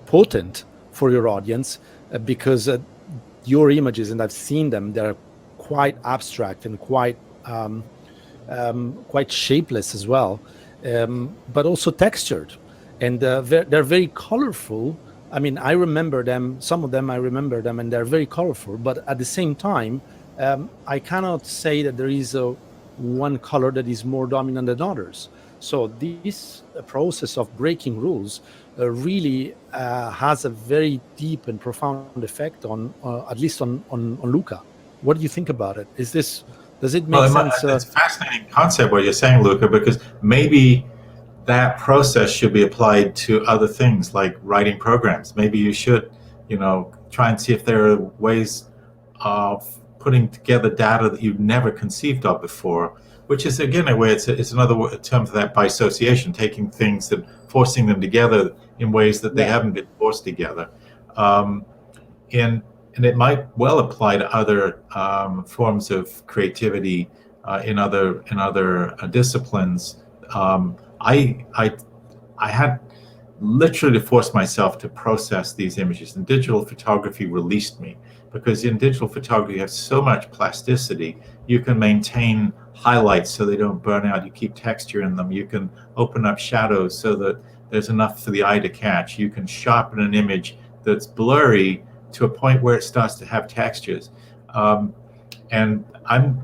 potent for your audience because your images, and I've seen them, they're quite abstract and quite shapeless as well, but also textured, and they're very colorful. I mean, I remember them. Some of them I remember them, and they're very colorful. But at the same time, I cannot say that there is one color that is more dominant than others. So this process of breaking rules really has a very deep and profound effect on, at least on Luca. What do you think about it? Does it make Well, sense? it's a fascinating concept what you're saying, Luca, because maybe that process should be applied to other things like writing programs. Maybe you should, try and see if there are ways of putting together data that you've never conceived of before, which is again a way, it's another term for that, bisociation, taking things and forcing them together in ways that they Yeah. haven't been forced together. Um, and and it might well apply to other forms of creativity in other disciplines. I had literally to force myself to process these images, and digital photography released me, because in digital photography you have so much plasticity. You can maintain highlights so they don't burn out. You keep texture in them. You can open up shadows so that there's enough for the eye to catch. You can sharpen an image that's blurry to a point where it starts to have textures. And I'm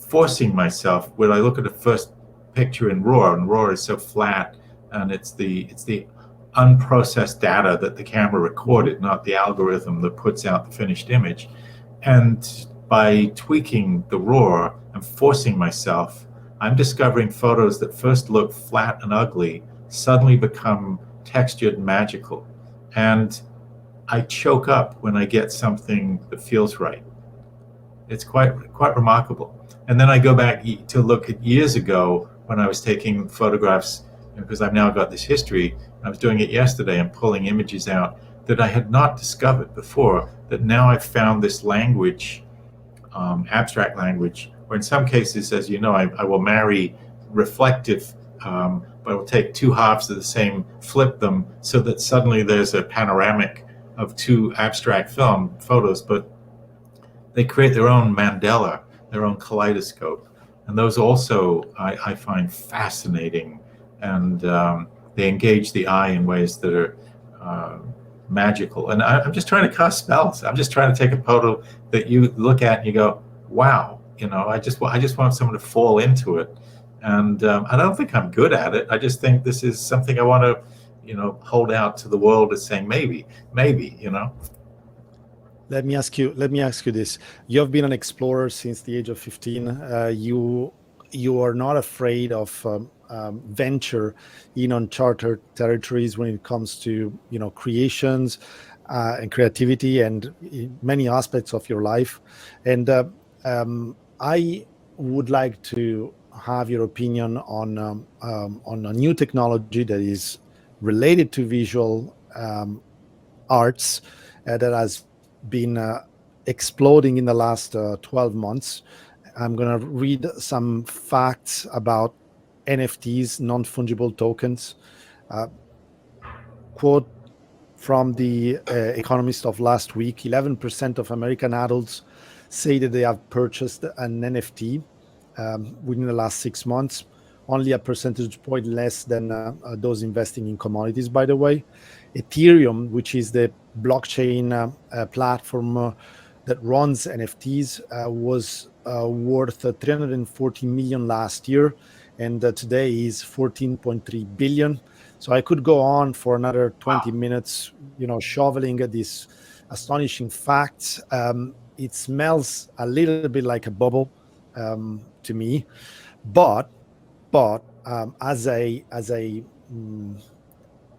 forcing myself when I look at the first picture in RAW, and RAW is so flat, and it's the unprocessed data that the camera recorded, not the algorithm that puts out the finished image. And by tweaking the RAW and forcing myself, I'm discovering photos that first look flat and ugly suddenly become textured and magical. And I choke up when I get something that feels right. It's quite remarkable. And then I go back to look at years ago when I was taking photographs, because I've now got this history. I was doing it yesterday and pulling images out that I had not discovered before, that now I've found this language, abstract language, or in some cases, as you know, I will marry reflective, but I will take two halves of the same, flip them so that suddenly there's a panoramic of two abstract film photos, but they create their own mandala, their own kaleidoscope. And those also I find fascinating, and they engage the eye in ways that are magical. And I'm just trying to cast spells. I'm just trying to take a photo that you look at and you go, wow, I just want someone to fall into it. And I don't think I'm good at it. I just think this is something I want to, hold out to the world as saying, maybe. Let me ask you this. You have been an explorer since the age of 15. You are not afraid of venture in uncharted territories when it comes to creations and creativity and many aspects of your life. And I would like to have your opinion on a new technology that is related to visual arts that has been exploding in the last 12 months. I'm going to read some facts about NFTs, non-fungible tokens. Quote from the Economist of last week: 11% of American adults say that they have purchased an NFT within the last 6 months. Only a percentage point less than those investing in commodities, by the way. Ethereum, which is the blockchain platform that runs NFTs, was worth 340 million last year, and today is 14.3 billion. So I could go on for another 20 minutes, shoveling these astonishing facts. It smells a little bit like a bubble to me, but as a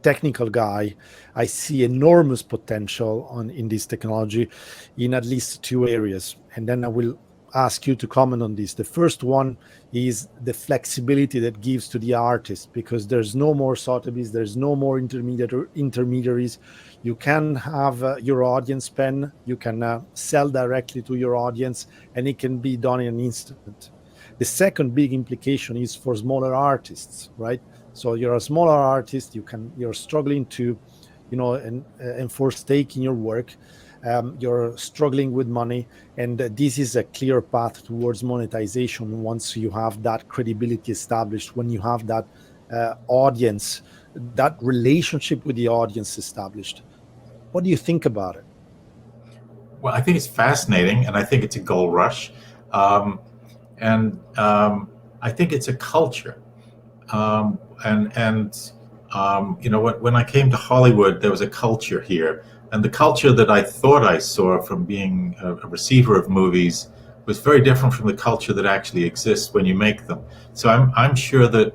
technical guy, I see enormous potential in this technology in at least two areas, and then I will ask you to comment on this. The first one is the flexibility that gives to the artist, because there's no more Sotheby's, there's no more intermediaries. You can have your audience pen, you can sell directly to your audience, and it can be done in an instant. The second big implication is for smaller artists, right? So you're a smaller artist, you're struggling to, enforce stake in your work. You're struggling with money, and this is a clear path towards monetization once you have that credibility established, when you have that audience, that relationship with the audience established. What do you think about it? Well, I think it's fascinating, and I think it's a gold rush. I think it's a culture. When I came to Hollywood, there was a culture here. And the culture that I thought I saw from being a receiver of movies was very different from the culture that actually exists when you make them. So I'm sure that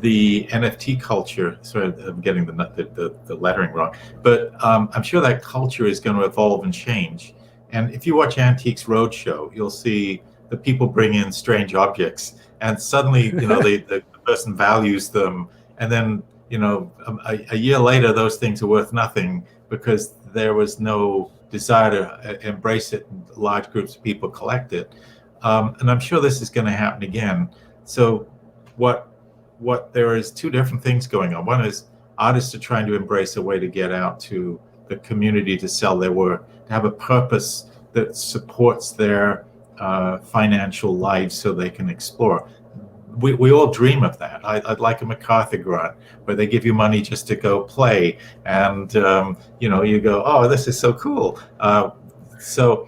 the NFT culture, sorry, I'm getting the lettering wrong, but I'm sure that culture is going to evolve and change. And if you watch Antiques Roadshow, you'll see that people bring in strange objects, and suddenly, the person values them, and then, a year later, those things are worth nothing because there was no desire to embrace it, and large groups of people collect it. And I'm sure this is going to happen again. So there is two different things going on. One is artists are trying to embrace a way to get out to the community to sell their work, to have a purpose that supports their financial lives so they can explore. We all dream of that. I'd like a MacArthur grant where they give you money just to go play, and you go, oh, this is so cool. So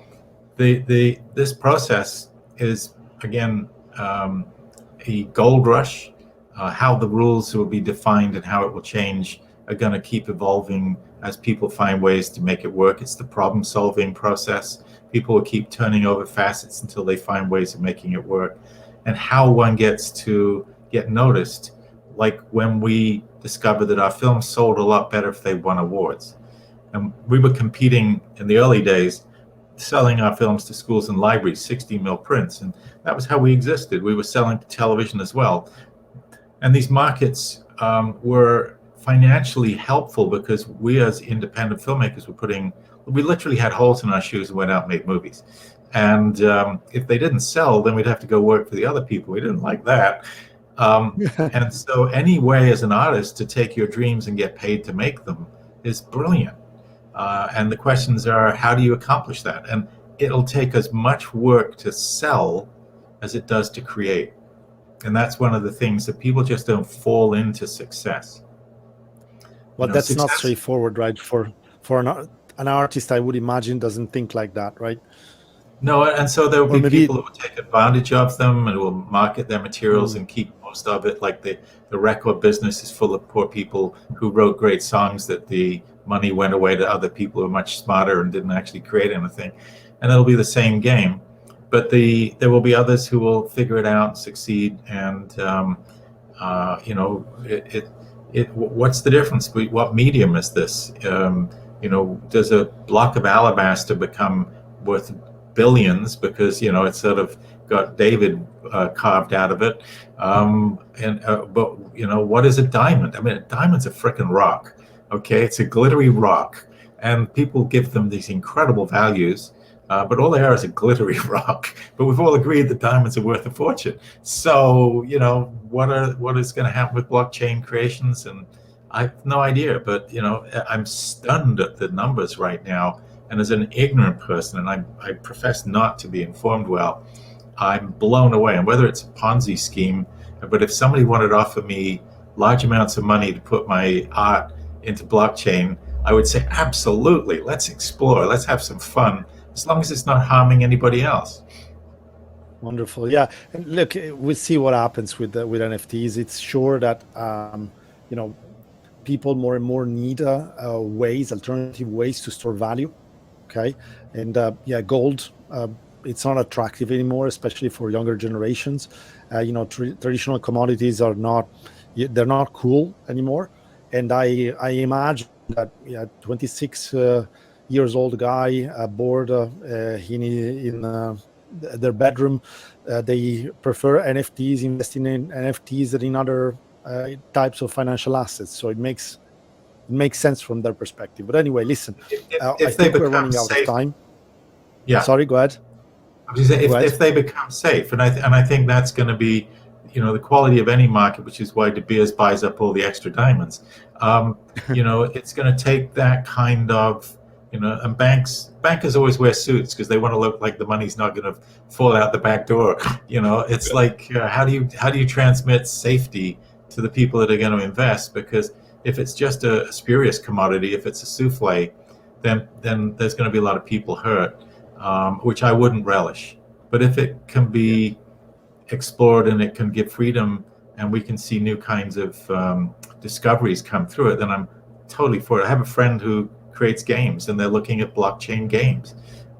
this process is again a gold rush. How the rules will be defined and how it will change are going to keep evolving as people find ways to make it work. It's the problem-solving process. People will keep turning over facets until they find ways of making it work. And how one gets to get noticed, like when we discovered that our films sold a lot better if they won awards. And we were competing in the early days, selling our films to schools and libraries, 60 mil prints. And that was how we existed. We were selling to television as well. And these markets were financially helpful because we as independent filmmakers we literally had holes in our shoes and went out and made movies. And if they didn't sell, then we'd have to go work for the other people. We didn't like that. And so any way as an artist to take your dreams and get paid to make them is brilliant. And the questions are, how do you accomplish that? And it'll take as much work to sell as it does to create. And that's one of the things that people just don't fall into success. Well, that's not straightforward, right? For an artist, I would imagine, doesn't think like that, right? No, and so there will be people who will take advantage of them and will market their materials and keep most of it. Like the record business is full of poor people who wrote great songs that the money went away to other people who are much smarter and didn't actually create anything. And it'll be the same game. But there will be others who will figure it out, succeed, and what's the difference? What medium is this? Does a block of alabaster become worth billions because it's sort of got David carved out of it? But what is a diamond? I mean, a diamond's a frickin' rock. Okay, it's a glittery rock, and people give them these incredible values. But all they are is a glittery rock. But we've all agreed that diamonds are worth a fortune. So, what is going to happen with blockchain creations? And I have no idea. But, I'm stunned at the numbers right now. And as an ignorant person, and I profess not to be informed well, I'm blown away. And whether it's a Ponzi scheme, but if somebody wanted to offer me large amounts of money to put my art into blockchain, I would say, absolutely, let's explore, let's have some fun, as long as it's not harming anybody else. Wonderful. Yeah. And look, we'll see what happens with NFTs. It's sure that you know people more and more need alternative ways to store value. Okay, and yeah, gold. It's not attractive anymore, especially for younger generations. Traditional commodities are not. They're not cool anymore. And I imagine that, yeah, 26 years old guy bored in their bedroom, they prefer NFTs, investing in NFTs than in other types of financial assets. So it makes sense from their perspective. But anyway, listen, I If they think we're become running out of safe, time. yeah. Sorry, go ahead. Go If ahead. they become safe, and I think that's going to be, the quality of any market, which is why De Beers buys up all the extra diamonds. It's going to take that kind of, and bankers always wear suits because they want to look like the money's not going to fall out the back door. It's like, how do you transmit safety to the people that are going to invest? Because if it's just a spurious commodity, if it's a souffle, then there's going to be a lot of people hurt, which I wouldn't relish. But if it can be explored and it can give freedom, and we can see new kinds of discoveries come through it, then I'm totally for it. I have a friend who creates games, and they're looking at blockchain games,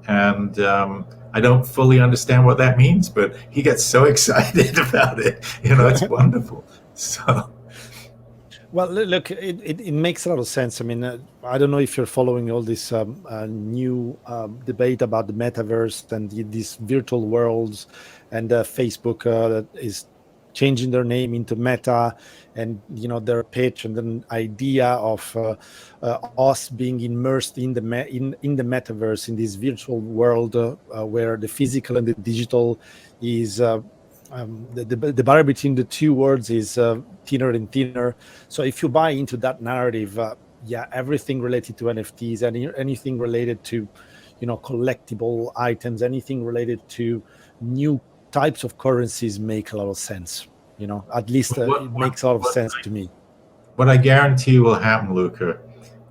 and I don't fully understand what that means, but he gets so excited about it. It's wonderful. So. Well, look, it makes a lot of sense. I mean, I don't know if you're following all this new debate about the metaverse and these virtual worlds, and Facebook that is changing their name into Meta, and their pitch and the idea of us being immersed in the metaverse, in this virtual world where the physical and the digital is. The barrier between the two worlds is thinner and thinner. So if you buy into that narrative, yeah, everything related to NFTs, anything related to, collectible items, anything related to new types of currencies make a lot of sense. At least it makes a lot of sense to me. What I guarantee will happen, Luca,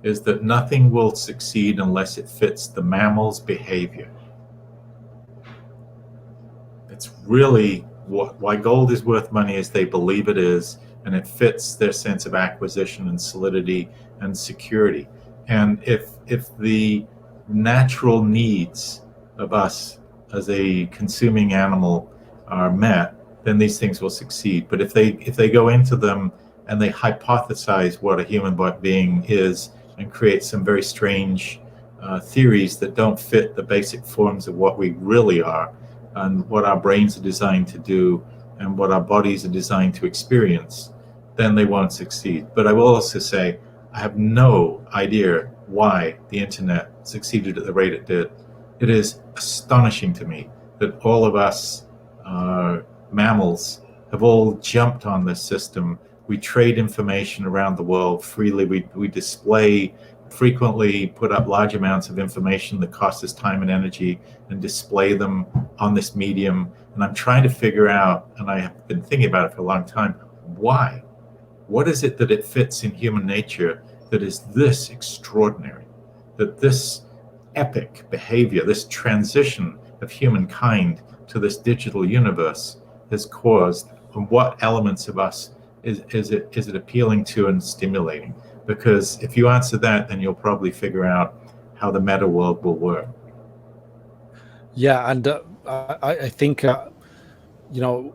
is that nothing will succeed unless it fits the mammal's behavior. It's really why gold is worth money is they believe it is, and it fits their sense of acquisition and solidity and security. And if the natural needs of us as a consuming animal are met, then these things will succeed. But if they go into them and they hypothesize what a human being is and create some very strange theories that don't fit the basic forms of what we really are and what our brains are designed to do and what our bodies are designed to experience, then they won't succeed. But I will also say, I have no idea why the internet succeeded at the rate it did. It is astonishing to me that all of us mammals have all jumped on this system. We trade information around the world freely. We display, frequently put up large amounts of information that cost us time and energy and display them on this medium. And I'm trying to figure out, and I have been thinking about it for a long time, why? What is it that it fits in human nature that is this extraordinary? That this epic behavior, this transition of humankind to this digital universe has caused, and what elements of us is it appealing to and stimulating? Because if you answer that, then you'll probably figure out how the meta world will work. Yeah, and I think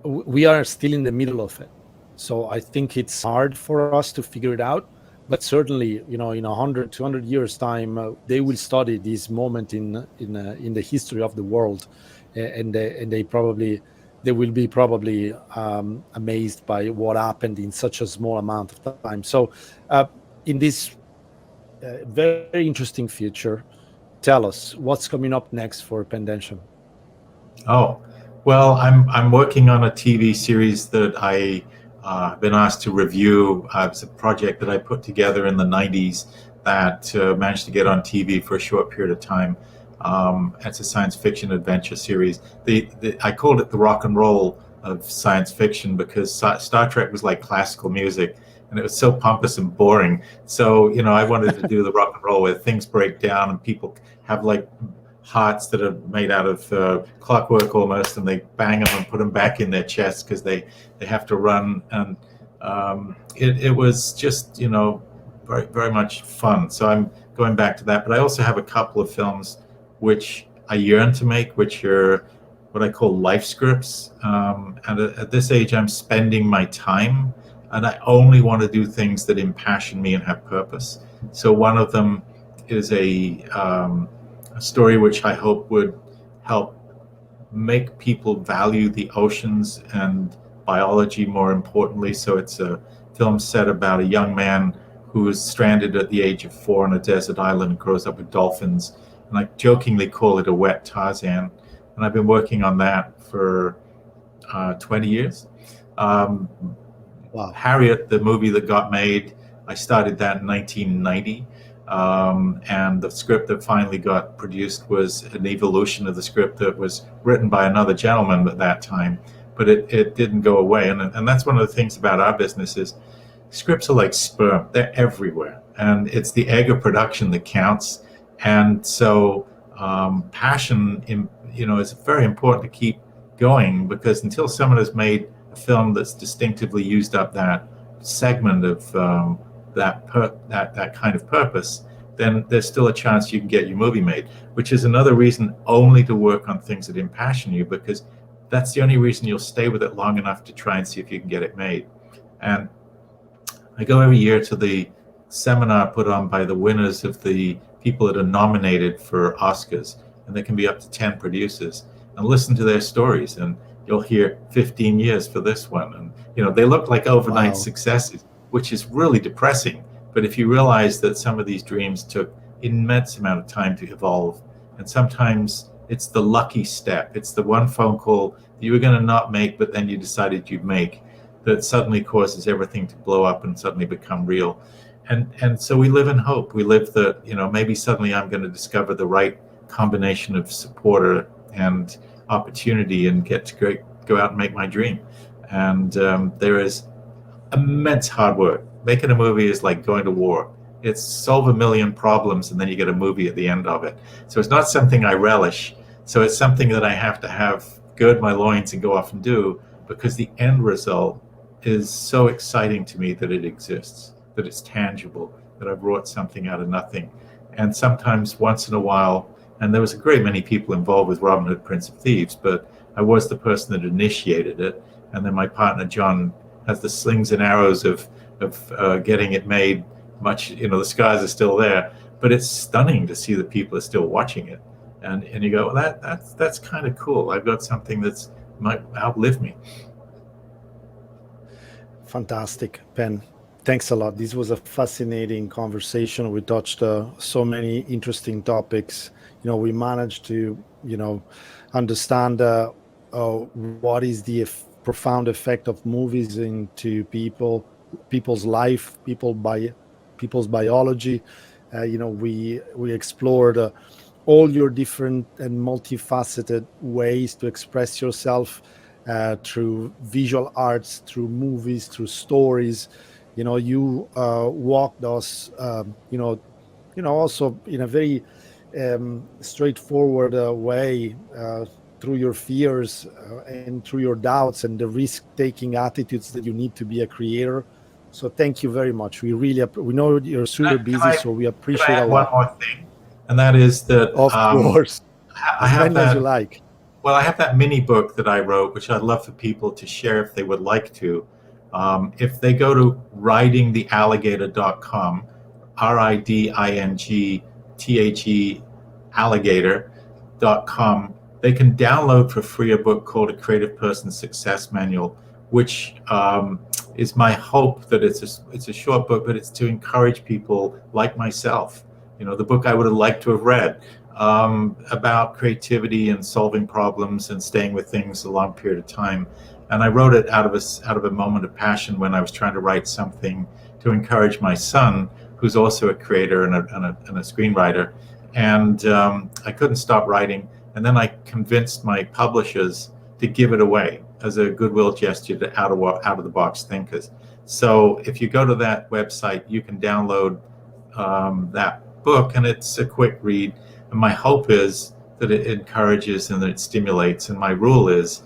we are still in the middle of it. So I think it's hard for us to figure it out. But certainly, in 100, 200 years' time, they will study this moment in the history of the world, and they will be probably amazed by what happened in such a small amount of time. So, in this very interesting future, tell us what's coming up next for Pen Densham. Oh, well, I'm working on a TV series that I have been asked to review. It's a project that I put together in the 90s that managed to get on TV for a short period of time. It's a science fiction adventure series. I called it the rock and roll of science fiction because Star Trek was like classical music, and it was so pompous and boring. So, I wanted to do the rock and roll where things break down and people have like hearts that are made out of clockwork almost, and they bang them and put them back in their chest because they have to run. And it was just, very, very much fun. So I'm going back to that. But I also have a couple of films which I yearn to make, which are what I call life scripts. And at this age, I'm spending my time, and I only want to do things that impassion me and have purpose. So one of them is a story which I hope would help make people value the oceans and biology more importantly. So it's a film set about a young man who is stranded at the age of 4 on a desert island and grows up with dolphins. And I jokingly call it a wet Tarzan. And I've been working on that for 20 years. Wow. Harriet, the movie that got made, I started that in 1990. And the script that finally got produced was an evolution of the script that was written by another gentleman at that time, but it didn't go away. And that's one of the things about our business is scripts are like sperm. They're everywhere. And it's the egg of production that counts. And so passion, is very important to keep going, because until someone has made a film that's distinctively used up that segment of that kind of purpose, then there's still a chance you can get your movie made, which is another reason only to work on things that impassion you, because that's the only reason you'll stay with it long enough to try and see if you can get it made. And I go every year to the seminar put on by the winners of the people that are nominated for Oscars, and there can be up to 10 producers, and listen to their stories, and you'll hear 15 years for this one. And they look like overnight successes, which is really depressing. But if you realize that some of these dreams took immense amount of time to evolve, and sometimes it's the lucky step, it's the one phone call that you were going to not make, but then you decided you'd make, that suddenly causes everything to blow up and suddenly become real. And so we live in hope. We live that, maybe suddenly I'm going to discover the right combination of supporter and opportunity and get to go out and make my dream. And there is immense hard work. Making a movie is like going to war. It's solve a million problems and then you get a movie at the end of it. So it's not something I relish. So it's something that I have to have gird my loins and go off and do, because the end result is so exciting to me that it exists, that it's tangible, that I've wrought something out of nothing. And sometimes once in a while, and there was a great many people involved with Robin Hood, Prince of Thieves, but I was the person that initiated it. And then my partner, John, has the slings and arrows of getting it made. Much, the scars are still there, but it's stunning to see that people are still watching it. And you go, well, that's kind of cool. I've got something that's might outlive me. Fantastic, Pen. Thanks a lot. This was a fascinating conversation. We touched so many interesting topics. We managed to, understand what is the profound effect of movies into people's life, people's biology. We explored all your different and multifaceted ways to express yourself through visual arts, through movies, through stories. You walked us, also in a very straightforward way through your fears and through your doubts and the risk-taking attitudes that you need to be a creator. So thank you very much. We know you're super busy, so we appreciate a lot. One more thing, and that is that of course, as many as you like. Well, I have that mini book that I wrote, which I'd love for people to share if they would like to. If they go to ridingthealligator.com, RIDINGTHE alligator.com, they can download for free a book called A Creative Person's Success Manual, which is my hope that it's a short book, but it's to encourage people like myself. The book I would have liked to have read about creativity and solving problems and staying with things a long period of time. And I wrote it out of a moment of passion when I was trying to write something to encourage my son, who's also a creator and a screenwriter. And I couldn't stop writing. And then I convinced my publishers to give it away as a goodwill gesture to out of the box thinkers. So if you go to that website, you can download that book, and it's a quick read. And my hope is that it encourages and that it stimulates. And my rule is,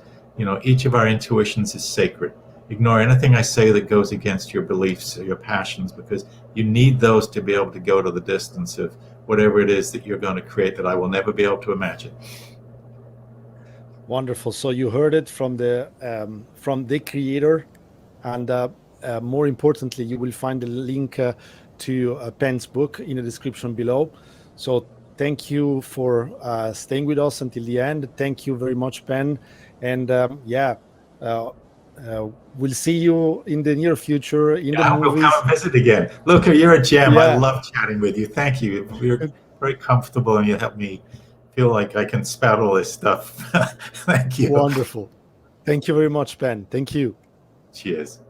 each of our intuitions is sacred. Ignore anything I say that goes against your beliefs or your passions, because you need those to be able to go to the distance of whatever it is that you're going to create that I will never be able to imagine. Wonderful. So you heard it from the creator, and more importantly, you will find the link to Pen's book in the description below. So thank you for staying with us until the end. Thank you very much, Pen. And we'll see you in the near future in the I hope movies. you'll come and visit again. Luca, you're a gem. Yeah. I love chatting with you. Thank you. You're very comfortable, and you help me feel like I can spout all this stuff. Thank you. Wonderful. Thank you very much, Pen. Thank you. Cheers.